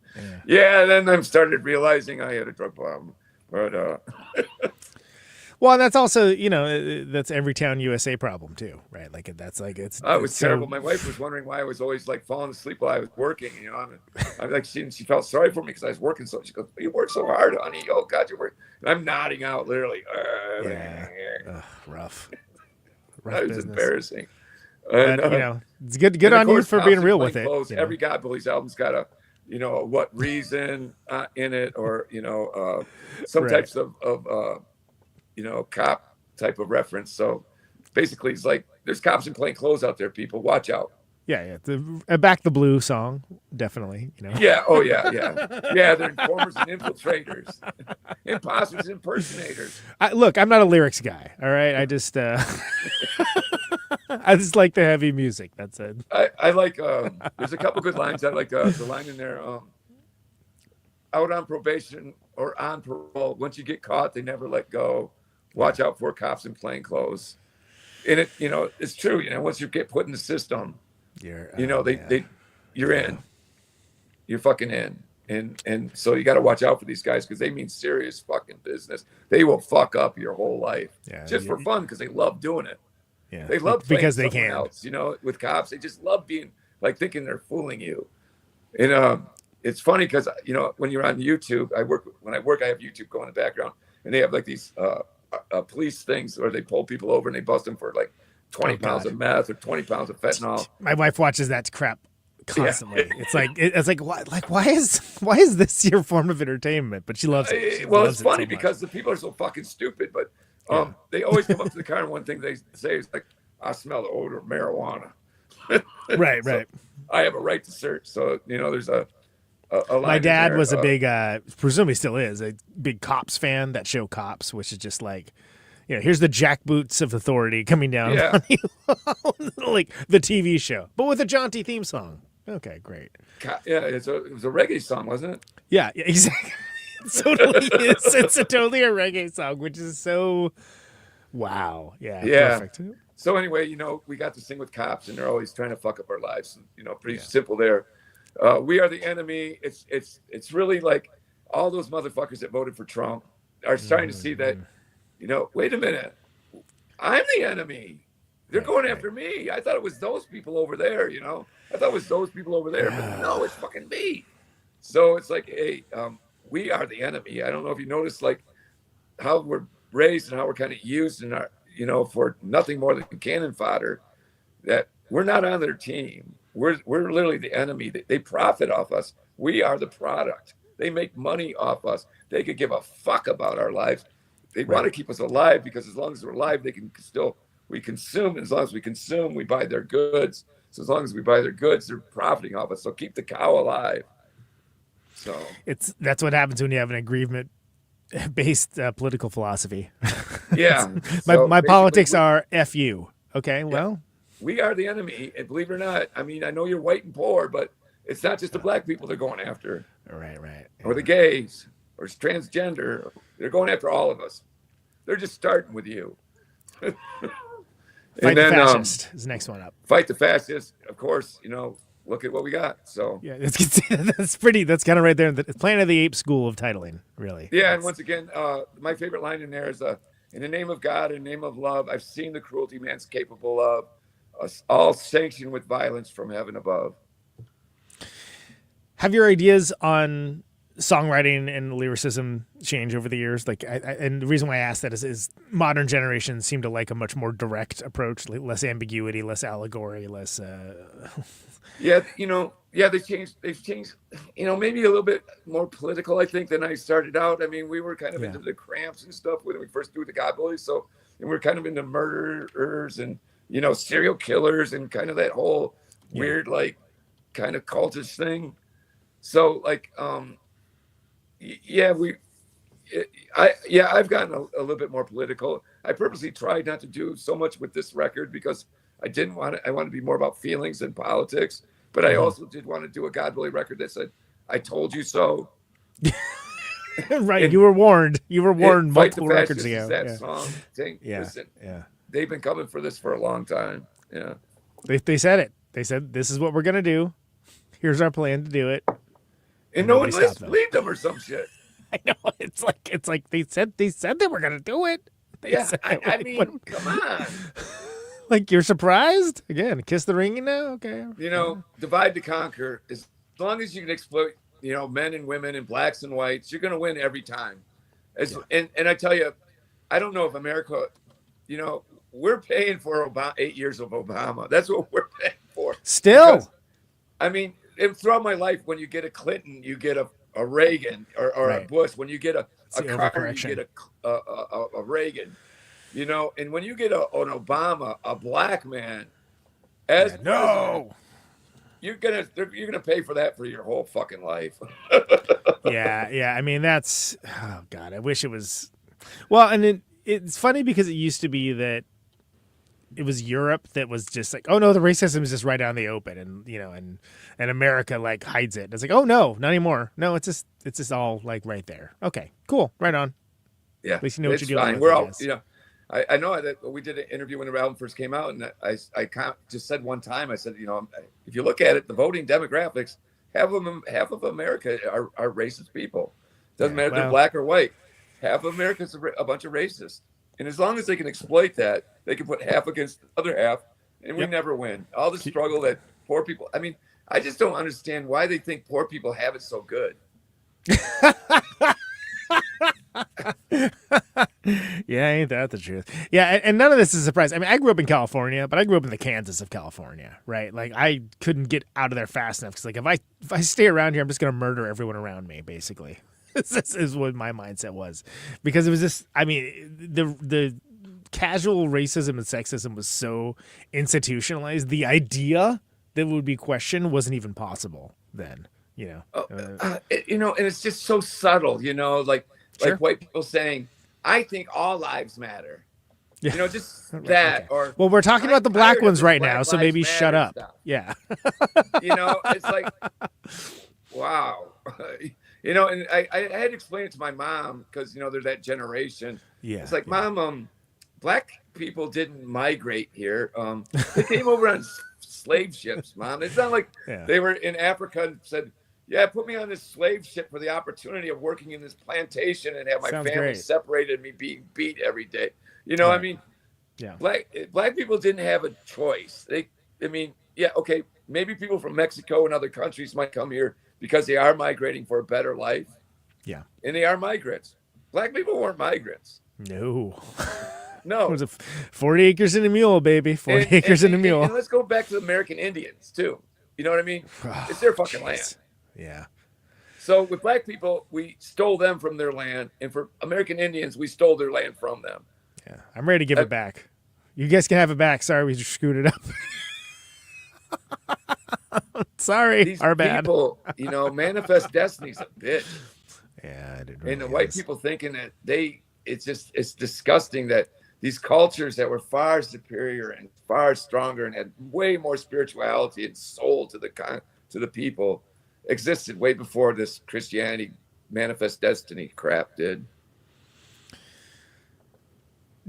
Yeah, then I started realizing I had a drug problem. But well, that's also, that's every town USA problem too, right? Like it's. Oh, it was terrible. My wife was wondering why I was always like falling asleep while I was working. I'm like, she felt sorry for me because I was working so. She goes, "You work so hard, honey. Oh God, you work." And I'm nodding out, literally. Rough. That was embarrassing. But, it's good on you for being real with it. Every God Bullies album's got a, what reason in it, or some types of cop type of reference. So basically, it's like there's cops in plain clothes out there. People, watch out. Yeah. The Back the Blue song, definitely. Yeah. Oh yeah. They're informers and infiltrators, imposters, impersonators. Look, I'm not a lyrics guy. All right, I just I just like the heavy music. That's it. I like. There's a couple good lines. I like the line in there. Out on probation or on parole, once you get caught, they never let go. Watch out for cops in plain clothes. And it, it's true. Once you get put in the system, you're in. You're fucking in. And so you got to watch out for these guys because they mean serious fucking business. They will fuck up your whole life just for fun because they love doing it. Yeah, they love because they can. Else, with cops, they just love being like thinking they're fooling you. And it's funny because when you're on YouTube, I have YouTube going in the background, and they have like these police things where they pull people over and they bust them for like 20 pounds of meth or 20 pounds of fentanyl. My wife watches that crap constantly. Yeah. Why is this your form of entertainment? But she loves it. It's funny because the people are so fucking stupid, but they always come up to the car and one thing they say is like, I smell the odor of marijuana. Right. So I have a right to search. So, there's a line. My dad was a big, presumably still is, a big Cops fan, that show Cops, which is just like, here's the jackboots of authority coming down on you. Like the TV show, but with a jaunty theme song. Okay, great. Yeah, it was a reggae song, wasn't it? Yeah, exactly. It totally is. It's totally a reggae song, which is so wow. Yeah. Perfect. So anyway, we got this thing with cops, and they're always trying to fuck up our lives. Pretty simple there. We are the enemy. It's really like all those motherfuckers that voted for Trump are starting to see that. Wait a minute, I'm the enemy. They're going after me. I thought it was those people over there. I thought it was those people over there, but no, it's fucking me. So it's like, hey, we are the enemy. I don't know if you noticed, like, how we're raised and how we're kind of used in our, for nothing more than cannon fodder. That we're not on their team. We're literally the enemy. They profit off us. We are the product. They make money off us. They could give a fuck about our lives. They want to keep us alive because as long as we're alive, we consume. And as long as we consume, we buy their goods. So as long as we buy their goods, they're profiting off us. So keep the cow alive. So that's what happens when you have an aggrievement based political philosophy. Yeah. my So my basically, politics are F you. Okay, well, we are the enemy, and believe it or not, I mean, I know you're white and poor, but it's not just the black people they're going after, right. or the gays, or transgender. They're going after all of us. They're just starting with you. Fight the fascist is the next one up. Fight the fascist, of course. Look at what we got. So Yeah, that's pretty. That's kind of right there. The Planet of the Apes school of titling, really. yeah, and once again, my favorite line in there is, "In the name of God, in the name of love, I've seen the cruelty man's capable of, us all sanctioned with violence from heaven above." Have your ideas on songwriting and lyricism change over the years? Like, and the reason why I ask that is modern generations seem to like a much more direct approach, less ambiguity, less allegory, less. Yeah, they've changed. Maybe a little bit more political, I think, than I started out. I mean, we were kind of into the Cramps and stuff when we first do the God Bullies. So, and we're kind of into murderers and, serial killers and kind of that whole weird, like, kind of cultish thing. So, like, I've gotten a little bit more political. I purposely tried not to do so much with this record because I wanted to be more about feelings than politics. But I also did want to do a God Bully record that said, "I told you so." Right. And you were warned. You were warned multiple Fight the records Fascists ago. is that song. Listen, Yeah. they've been coming for this for a long time. Yeah. They said it. They said, this is what we're going to do. Here's our plan to do it. And no one believed them or some shit. I know. It's like they said they were going to do it. I mean, come on. Like, you're surprised? Again, kiss the ring, Okay. Divide to conquer. As long as you can exploit, men and women and blacks and whites, you're going to win every time. And I tell you, I don't know if America, we're paying for 8 years of Obama. That's what we're paying for. Still. Because, I mean, throughout my life, when you get a Clinton, you get a Reagan or a Bush. When you get a Carter, you get a Reagan. And when you get an Obama, a black man, as president, you're gonna pay for that for your whole fucking life. Yeah. I mean, that's, oh God, I wish it was. Well, and it's funny because it used to be that it was Europe that was just like, oh no, the racism is just right out in the open, and and America like hides it. It's like, oh no, not anymore. No, it's just all like right there. Okay, cool, right on. Yeah, at least you know what you're dealing with. We're all, I know that we did an interview when the album first came out, and I just said one time, I said, if you look at it, the voting demographics, half of America are racist people. Doesn't matter if they're black or white. Half of America's a bunch of racists. And as long as they can exploit that, they can put half against the other half, and we never win. All the struggle that poor people, I mean, I just don't understand why they think poor people have it so good. Yeah, ain't that the truth? Yeah, and none of this is a surprise. I mean, I grew up in California, but I grew up in the Kansas of California, right? Like, I couldn't get out of there fast enough because, like, if I stay around here, I'm just gonna murder everyone around me, basically. This is what my mindset was, because it was just, I mean, the casual racism and sexism was so institutionalized. The idea that would be questioned wasn't even possible then. And it's just so subtle, like white people saying, "I think all lives matter." Just that. Okay. Or, well, we're talking about the black ones right now, so maybe shut up. Stuff. Yeah. It's like, wow. And I had to explain it to my mom because, they're that generation. Yeah. It's like, Mom, black people didn't migrate here. They came over on slave ships, Mom. It's not like they were in Africa and said, "Yeah, put me on this slave ship for the opportunity of working in this plantation and have my family separated and me being beat every day." I mean, black people didn't have a choice. Okay, maybe people from Mexico and other countries might come here because they are migrating for a better life. Yeah. And they are migrants. Black people weren't migrants. No. It was 40 acres and a mule, baby. 40 acres and a mule. And let's go back to the American Indians, too. You know what I mean? It's their fucking land. Yeah. So with black people, we stole them from their land. And for American Indians, we stole their land from them. Yeah. I'm ready to give it back. You guys can have it back. Sorry, we just screwed it up. Sorry, these our bad. People, manifest destiny's a bitch. Yeah, I didn't. And the white people thinking that it's disgusting that these cultures that were far superior and far stronger and had way more spirituality and soul to the people existed way before this Christianity manifest destiny crap did.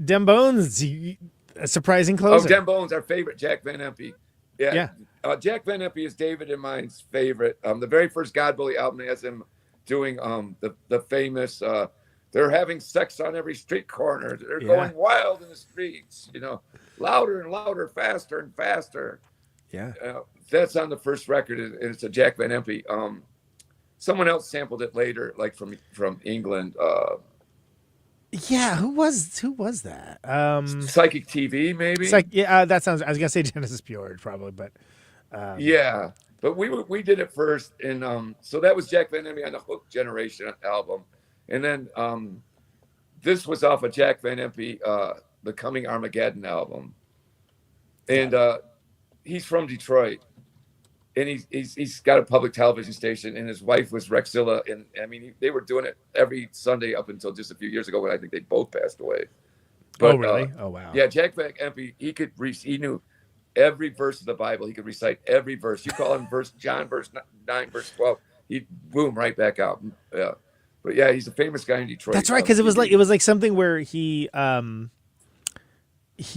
Dem Bones, a surprising closer. Oh, Dem Bones, our favorite, Jack Van Impe. Yeah. Jack Van Impe is David and mine's favorite. The very first God Bully album has him doing the famous they're having sex on every street corner. They're going wild in the streets, louder and louder, faster and faster. Yeah. That's on the first record, and it's a Jack Van Impe. Someone else sampled it later, like from England. Yeah, who was that? Psychic TV, maybe. That sounds. I was gonna say Genesis Fjord, probably, but yeah. But we did it first, and so that was Jack Van Impe on the Hook Generation album, and then this was off of Jack Van Impe, the Coming Armageddon album, and he's from Detroit, and he's got a public television station, and his wife was Rexilla, and I mean they were doing it every Sunday up until just a few years ago when I think they both passed away. But, oh really? Oh wow. Yeah, Jack Van Impe, he knew every verse of the Bible. He could recite every verse. You call him John verse 9, verse 12, he'd boom right back out. Yeah, but yeah, he's a famous guy in Detroit. That's right, because it was like something where he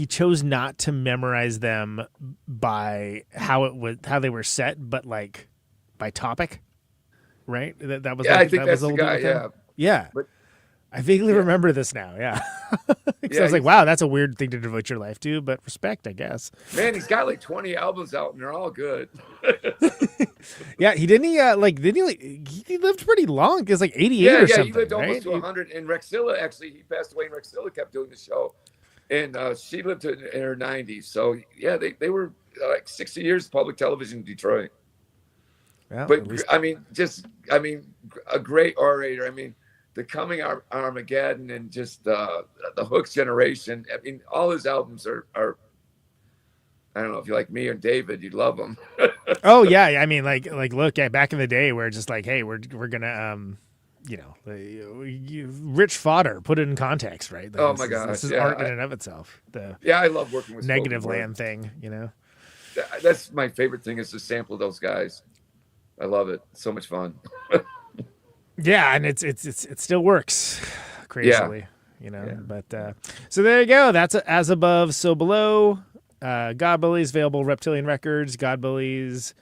chose not to memorize them by how they were set, but like by topic, right? That was I think that's the guy. Yeah. But I vaguely remember this now. Yeah. I was like, wow, that's a weird thing to devote your life to, but respect, I guess. Man, he's got like 20 albums out and they're all good. Yeah, he lived pretty long. He was like 88 or something. Yeah, he lived almost right? to 100. And Rexilla, actually, he passed away, and Rexilla kept doing the show. And she lived in her 90s. So, yeah, they were like 60 years public television in Detroit. Well, but, I mean, a great orator. I mean, the Coming Armageddon and just the Hooks Generation. I mean, all his albums are I don't know if you like me or David, you'd love them. Oh, yeah. I mean, like look, back in the day, we're just like, hey, we're going to, rich fodder, put it in context, right? Like, oh my gosh. This is art in and of itself. I love working with Negative Land thing, That's my favorite thing is to sample those guys. I love it. It's so much fun. Yeah, and it still works crazily, But so there you go. That's As Above, So Below. God Bullies, available Reptilian Records, God Bullies,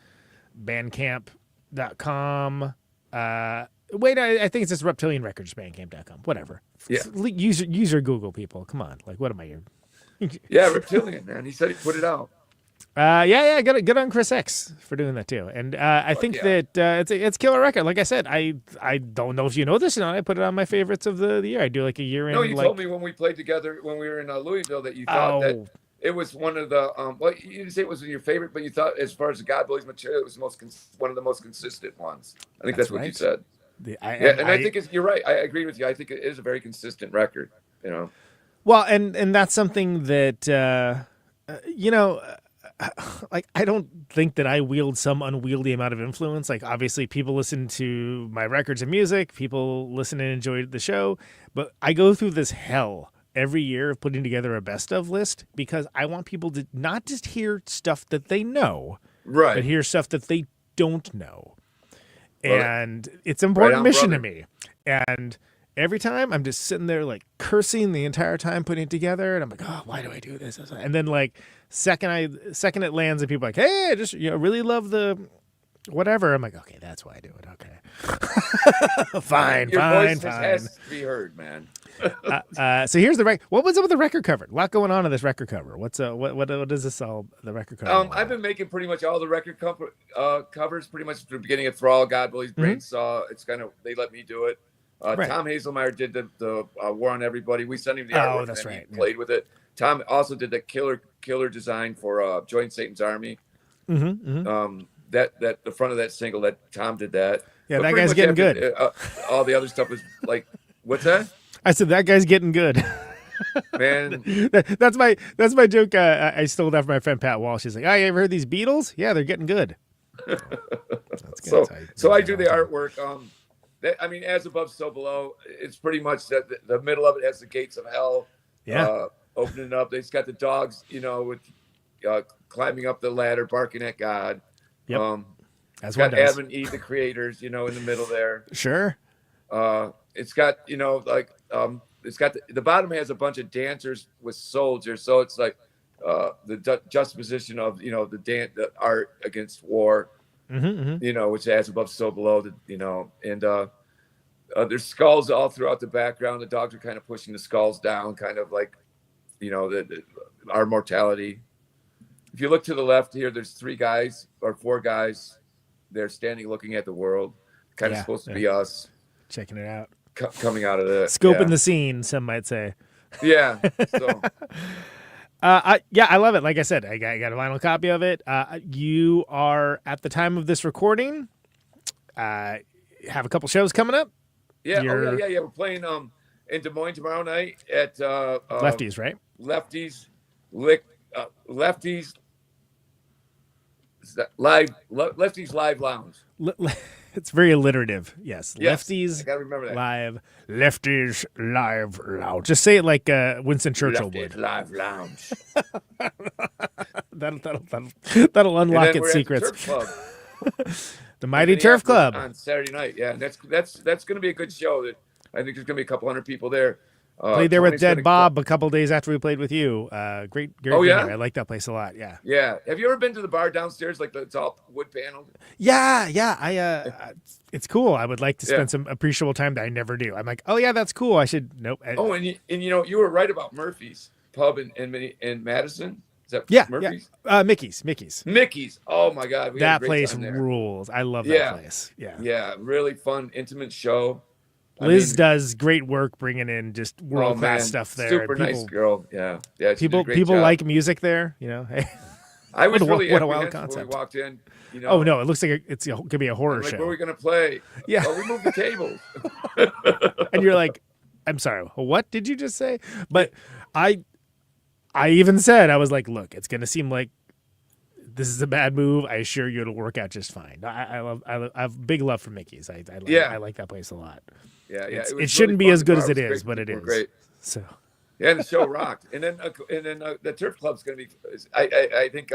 Bandcamp.com. Wait, I think it's just Reptilian Records, Bandcamp.com. Whatever. Yeah. Use your Google, people. Come on. Like, what am I here? Yeah, Reptilian, man. He said he put it out. Good on Chris X for doing that too. And I think that it's killer record. Like I said, I don't know if you know this or not. I put it on my favorites of the year. I do like a year in. No, you told me when we played together when we were in Louisville that you thought that it was one of the well, you didn't say it was your favorite, but you thought as far as the God Bullies material, it was one of the most consistent ones. I think that's what you said. I think you're right. I agree with you. I think it is a very consistent record. Well, and that's something that like I don't think that I wield some unwieldy amount of influence. Like obviously people listen to my records and music, people listen and enjoy the show, but I go through this hell every year of putting together a best of list because I want people to not just hear stuff that they know, right, but hear stuff that they don't know. And it's an important mission to me. And every time I'm just sitting there like cursing the entire time putting it together, and I'm like, oh, why do I do this? And then like second it lands and people are like, hey, I just really love the whatever. I'm like, okay, that's why I do it. Okay, fine. Your voice has to be heard, man. So here's the record. What was up with the record cover? A lot going on in this record cover. What is this all? The record cover. I've been making pretty much all the record covers pretty much from the beginning of Thrall, God Bullies, BrainSaw. It's kind of they let me do it. Right. Tom Hazelmeyer did the War on Everybody. We sent him the artwork. That's right. He played with it. Tom also did the killer design for Join Satan's Army. That the front of that single that Tom did that. Yeah, but that guy's getting good. All the other stuff was like, what's that? I said that guy's getting good. Man, that's my joke. I stole that from my friend Pat Walsh. She's like, "Oh, you ever heard these Beatles? Yeah, they're getting good." That's good. So I do the artwork. I mean, as above, so below. It's pretty much that the middle of it has the gates of hell. Yeah. Opening up. It's got the dogs, with climbing up the ladder, barking at God. Yep. It's got Adam and Eve, the creators, in the middle there. Sure. It's got, it's got the bottom has a bunch of dancers with soldiers. So it's like the juxtaposition of, the art against war, which as above, so below, and there's skulls all throughout the background. The dogs are kind of pushing the skulls down, kind of like, our mortality. If you look to the left here, there's 3 guys or 4 guys. They're standing looking at the world. Kind of supposed to be us. Checking it out. Coming out of the scoping the scene, some might say. Yeah. So. I love it. Like I said, I got a vinyl copy of it. You are, at the time of this recording, have a couple shows coming up. Yeah. We're playing in Des Moines tomorrow night at Lefties, right? Lefties Live Lounge. It's very alliterative. Yes. Lefties. I gotta remember that. Lefties Live Lounge. Just say it like Winston Churchill would. Live Lounge. that'll unlock its secrets. The Mighty Turf Club on Saturday night. Yeah, and that's going to be a good show. That I think there's going to be a couple hundred people there. Played there with Dead Bob a couple days after we played with you. Great venue. I like that place a lot. Yeah. Yeah. Have you ever been to the bar downstairs? Like it's all wood paneled. Yeah. It's cool. I would like to spend some appreciable time that I never do. I'm like, oh yeah, that's cool. I should. Nope. You were right about Murphy's Pub in Madison. Is that Murphy's? Yeah. Mickey's. Oh my God. That place rules. I love that place. Yeah. Yeah. Really fun, intimate show. Liz does great work bringing in just world class stuff there. Super nice girl. Yeah. People like music there. Hey. I was really what a wild concept. When we walked in. Oh no! It looks like it's gonna be a horror show. Where are we gonna play? Yeah. We moved the tables. And you're like, I'm sorry. What did you just say? But I even said, I was like, look, it's gonna seem like this is a bad move. I assure you it'll work out just fine. I have big love for Mickey's. I like that place a lot. Yeah. It shouldn't be as good as it is, but it is. Great. So. Yeah, and the show rocked. And then the Turf Club's going to be. I think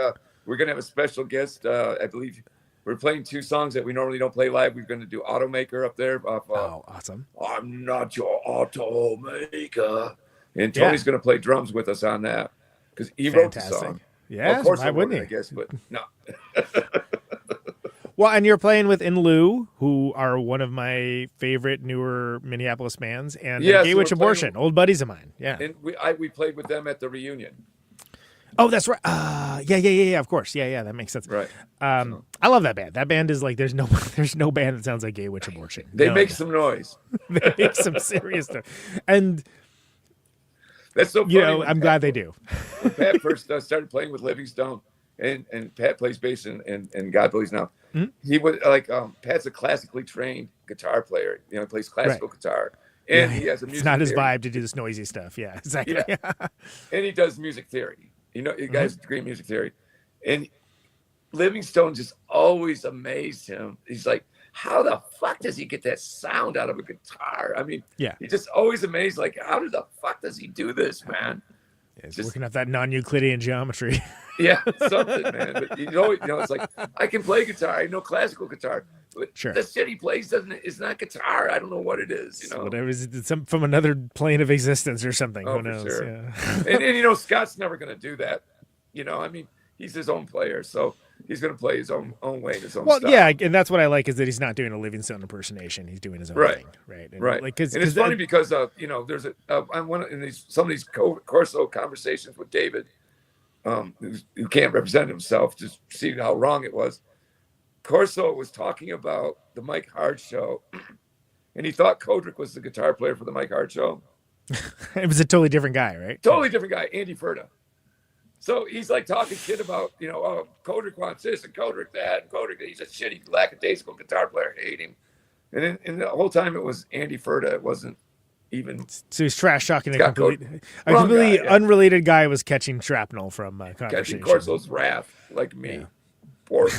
we're going to have a special guest. I believe we're playing 2 songs that we normally don't play live. We're going to do Automaker up there. Awesome! I'm not your automaker. And Tony's going to play drums with us on that because he wrote the song. Yeah, of course why wouldn't he? I guess, but no. Well, and you're playing with In Lieu, who are one of my favorite newer Minneapolis bands, and Gay Witch Abortion, old buddies of mine. Yeah, and we played with them at the reunion. Oh, that's right. Yeah. Of course. Yeah. That makes sense. Right. I love that band. That band is like there's no band that sounds like Gay Witch Abortion. They make some noise. They make some serious stuff, and that's so funny. I'm glad they do. When Pat first started playing with Livingstone. And Pat plays bass and God Bullies now. Mm-hmm. He was like Pat's a classically trained guitar player. He plays classical guitar, and he has a music. It's not his theory. vibe to do this noisy stuff. Yeah, exactly. Yeah. And he does music theory. The guy's great music theory, and Livingstone just always amazed him. He's like, how the fuck does he get that sound out of a guitar? I mean, he just always amazed. Like, how the fuck does he do this, man? Yeah, he's working up that non-Euclidean geometry. Yeah, something, man. But it's like I can play guitar. I know classical guitar, but the shit he plays is not guitar. I don't know what it is. Whatever is it, from another plane of existence or something. Oh, who knows? Sure. Yeah. and Scott's never going to do that. I mean, he's his own player, so he's going to play his own way, his own style. Well, yeah, and that's what I like is that he's not doing a Livingstone impersonation. He's doing his own thing, right? And right. Like, and it's funny because there's I'm some of these Corso conversations with David, who can't represent himself, just see how wrong it was. Corso was talking about the Mike Hard show, and he thought Kodrick was the guitar player for the Mike Hard show. It was a totally different guy, right? Totally different guy, Andy Furta. So he's like talking shit about, Kodrick wants this and Kodrick that, and Kodrick, he's a shitty, lackadaisical guitar player. I hate him. And the whole time it was Andy Furta. It wasn't even. So he's trash talking a completely unrelated guy was catching shrapnel from conversation. Catching Corso's wrath, like me. Yeah. Poor me.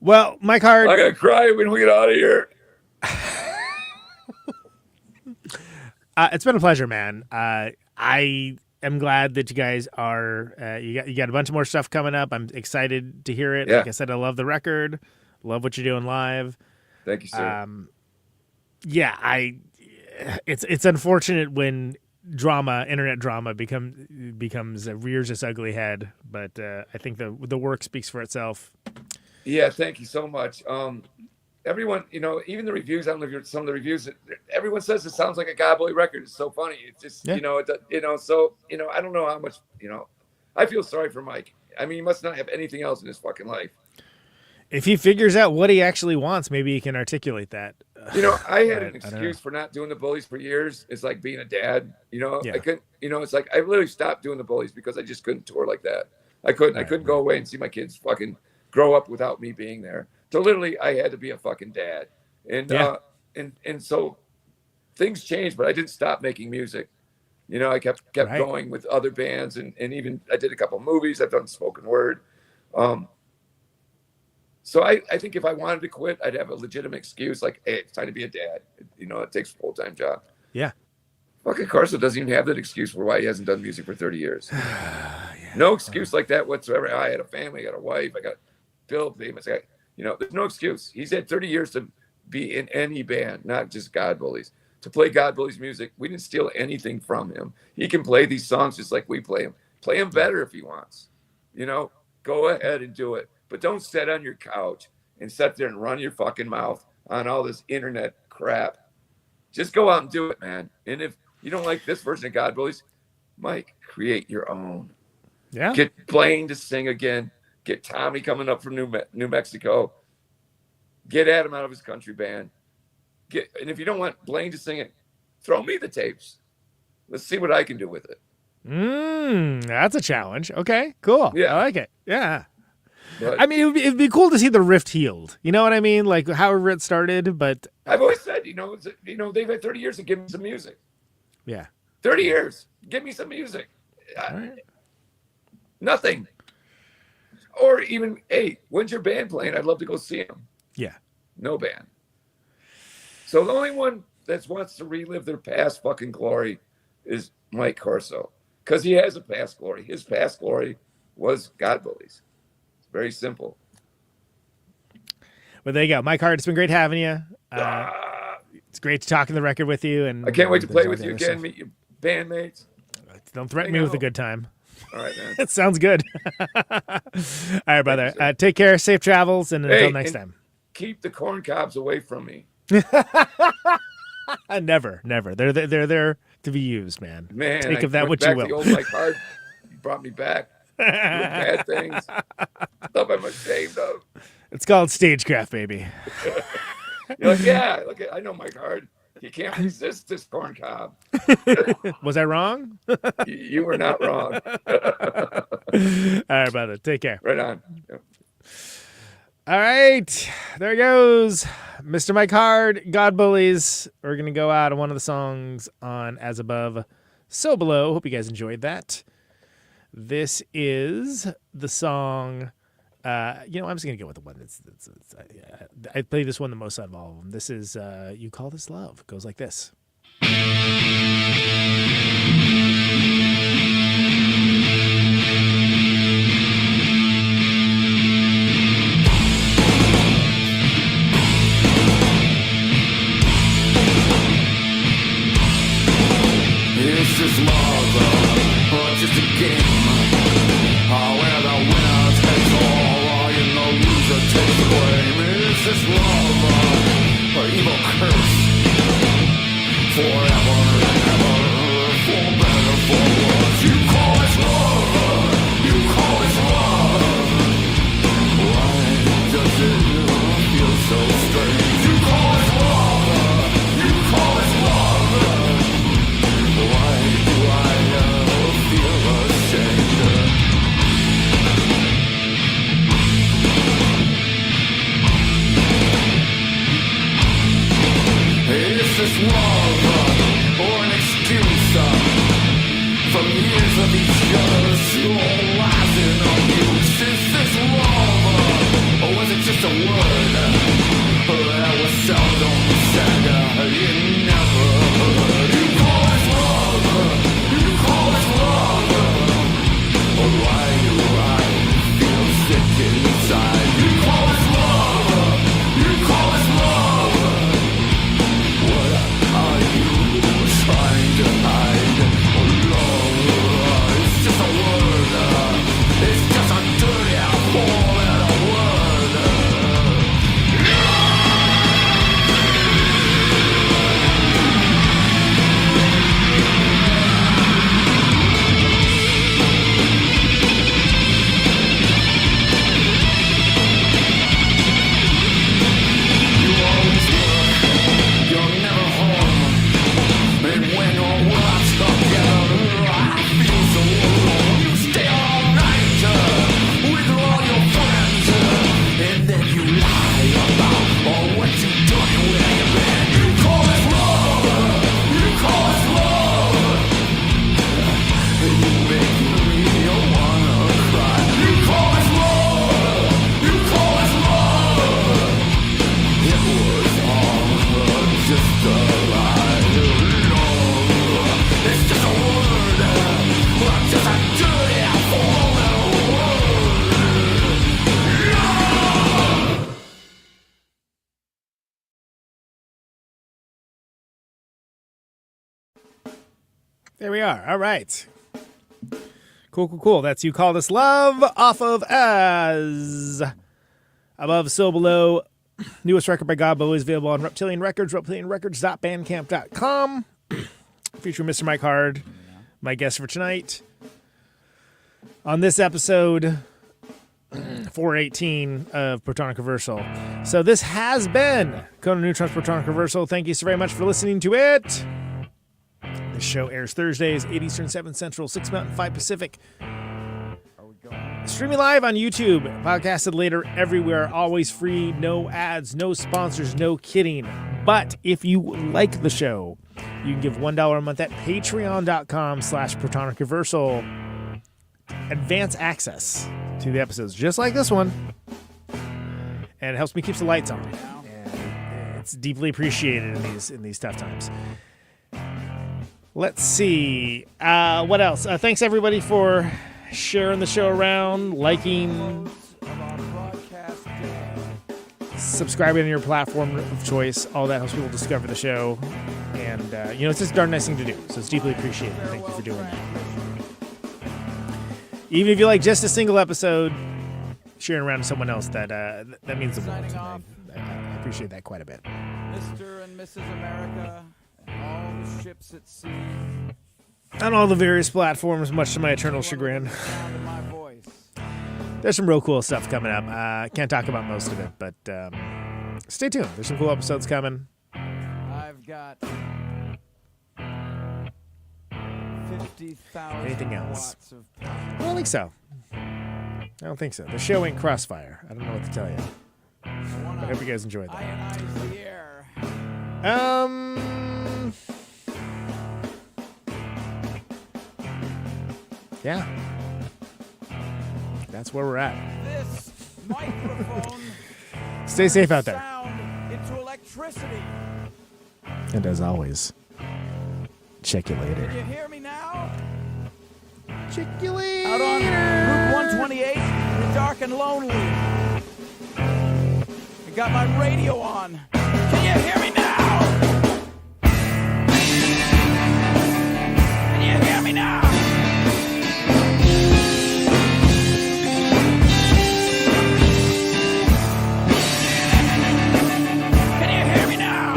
Well, Mike Hard. I'm gonna cry when we get out of here. It's been a pleasure, man. I am glad that you guys are. You got a bunch of more stuff coming up. I'm excited to hear it. Yeah. Like I said, I love the record. Love what you're doing live. Thank you, sir. Yeah, it's unfortunate when internet drama becomes rears its ugly head, but I think the work speaks for itself. Yeah, thank you so much. Everyone, even the reviews. I don't know if you're some of the reviews. Everyone says it sounds like a God Bully record. It's so funny. It's just, Yeah. So I don't know how much, I feel sorry for Mike. I mean, he must not have anything else in his fucking life. If he figures out what he actually wants, maybe he can articulate that. I had an excuse for not doing the Bullies for years. It's like being a dad. Yeah. I couldn't. It's like I literally stopped doing the Bullies because I just couldn't tour like that. I couldn't go away and see my kids fucking grow up without me being there. So literally, I had to be a fucking dad, and and so things changed, but I didn't stop making music. I kept going with other bands, and even I did a couple movies. I've done spoken word. So I think if I wanted to quit, I'd have a legitimate excuse, like, hey, it's time to be a dad. It takes a full-time job. Yeah. Fucking Carson doesn't even have that excuse for why he hasn't done music for 30 years. No excuse like that whatsoever. I had a family, I got a wife, I got bill payments. There's no excuse. He's had 30 years to be in any band, not just God Bullies. To play God Bullies music, we didn't steal anything from him. He can play these songs just like we play them. Play them better if he wants. Go ahead and do it. But don't sit on your couch and sit there and run your fucking mouth on all this internet crap. Just go out and do it, man. And if you don't like this version of God Bullies, Mike, create your own. Yeah. Get Blaine to sing again. Get Tommy coming up from New Mexico. Get Adam out of his country band. And if you don't want Blaine to sing it, throw me the tapes. Let's see what I can do with it. That's a challenge. Okay, cool. Yeah. I like it. Yeah. But I mean, it'd be cool to see the rift healed. You know what I mean? Like however it started, but I've always said, they've had 30 years to give me some music. yeah. 30 years. Give me some music. All right. Nothing. Or even, hey, when's your band playing? I'd love to go see them. Yeah. No band. So the only one that wants to relive their past fucking glory is Mike Corso. Because he has a past glory. His past glory was God Bullies. It's very simple. Well, there you go. Mike Hart, it's been great having you. It's great to talk in the record with you. And I can't wait to play with the you other again, stuff. meet your bandmates. Don't threaten me with a good time. All right, man. It sounds good. All right, brother. Take care. Safe travels. And until next time. Keep the corn cobs away from me. Never. They're there to be used, man. Man, take of I that went what you back to will. the old Mike Hart. You brought me back. Doing bad things. Stuff I'm ashamed of. It's called stagecraft, baby. You're like, yeah, look, I know Mike Hart. He can't resist this corn cob. Was I wrong? You were not wrong. All right, brother. Take care. Right on. Yep. All right. There he goes. Mr. Mike Hard, God Bullies. We're going to go out on one of the songs on As Above, So Below. Hope you guys enjoyed that. This is the song. I'm just going to go with the one that's I play this one the most out of all of them. This is You Call This Love. It goes like this. Is this love or just a game? Where the winner takes all, and the loser takes the blame. Is this love or evil curse? Forever and ever, There we are. All right. Cool. That's You Call This Love off of As Above, So Below. Newest record by God Bullies, available on Reptilian Records, reptilianrecords.bandcamp.com. Featuring Mr. Mike Hard, my guest for tonight. On this episode 418 of Protonic Reversal. So this has been Conan Neutron's Protonic Reversal. Thank you so very much for listening to it. This show airs Thursdays, 8 Eastern, 7 Central, 6 Mountain, 5 Pacific. Streaming live on YouTube, podcasted later everywhere, always free, no ads, no sponsors, no kidding. But if you like the show, you can give $1 a month at patreon.com/Protonic Reversal. Advance access to the episodes, just like this one. And it helps me keep the lights on. And it's deeply appreciated in these tough times. Let's see. What else? Thanks, everybody, for sharing the show around, liking, subscribing to your platform of choice. All that helps people discover the show. And, it's just a darn nice thing to do. So it's deeply appreciated. Thank you for doing that. Even if you like just a single episode, sharing around to someone else, that means the world. I appreciate that quite a bit. Mr. and Mrs. America, and all the ships at sea. On all the various platforms, much to my eternal chagrin. There's some real cool stuff coming up. Can't talk about most of it, but stay tuned. There's some cool episodes coming. I've got 50,000 Anything else? watts of I don't think so. The show ain't Crossfire. I don't know what to tell you. I hope you guys enjoyed that. ionize the air. Yeah. That's where we're at. This microphone Stay safe out there. sound into electricity. And as always, check you later. Can you hear me now? Check you later. Out on Route 128, in the dark and lonely. I got my radio on. Can you hear me now? Can you hear me now? Can you hear me now?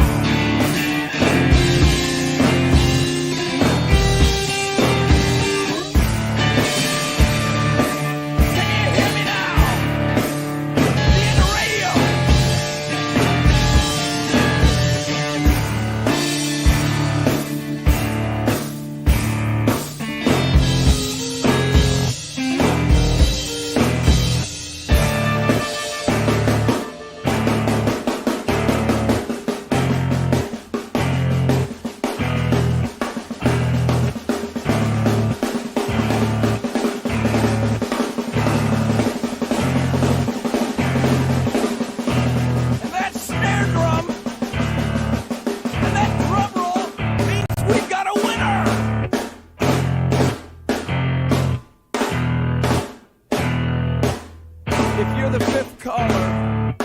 caller,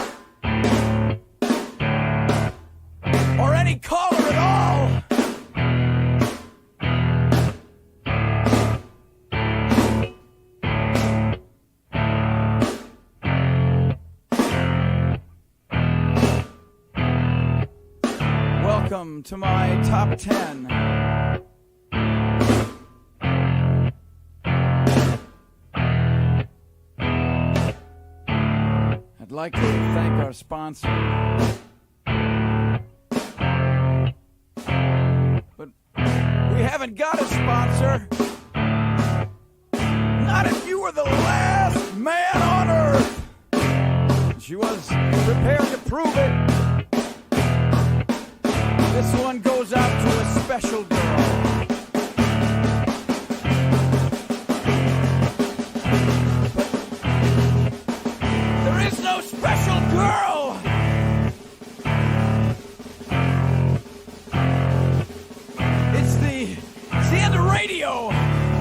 or any caller at all. Welcome to my top 10. I'd like to thank our sponsor. But we haven't got a sponsor. Not if you were the last man on earth. She was prepared to prove it. This one goes out to a special girl. But there is no special girl. It's the end of radio.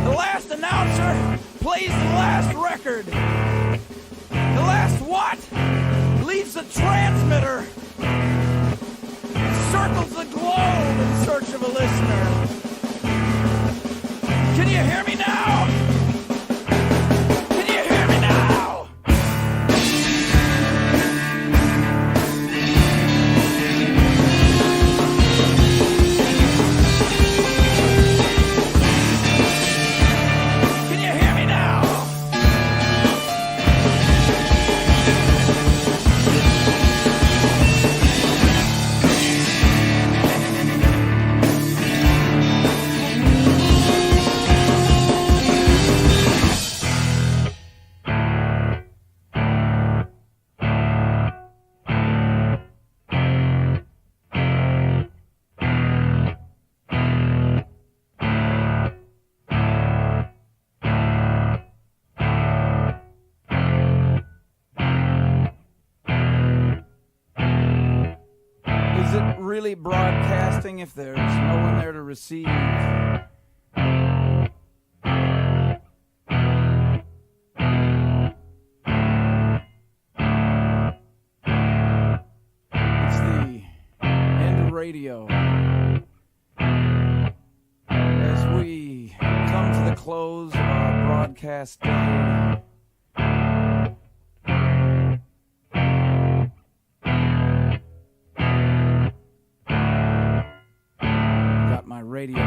The last announcer plays the last record. The last what? Leaves the transmitter. Circles the globe in search of a listener. Can you hear me now? Can you hear me now? Can you hear me now? Is it really broadcasting if there's no one there to receive? It's the end of radio. As we come to the close of our broadcast day, got my radio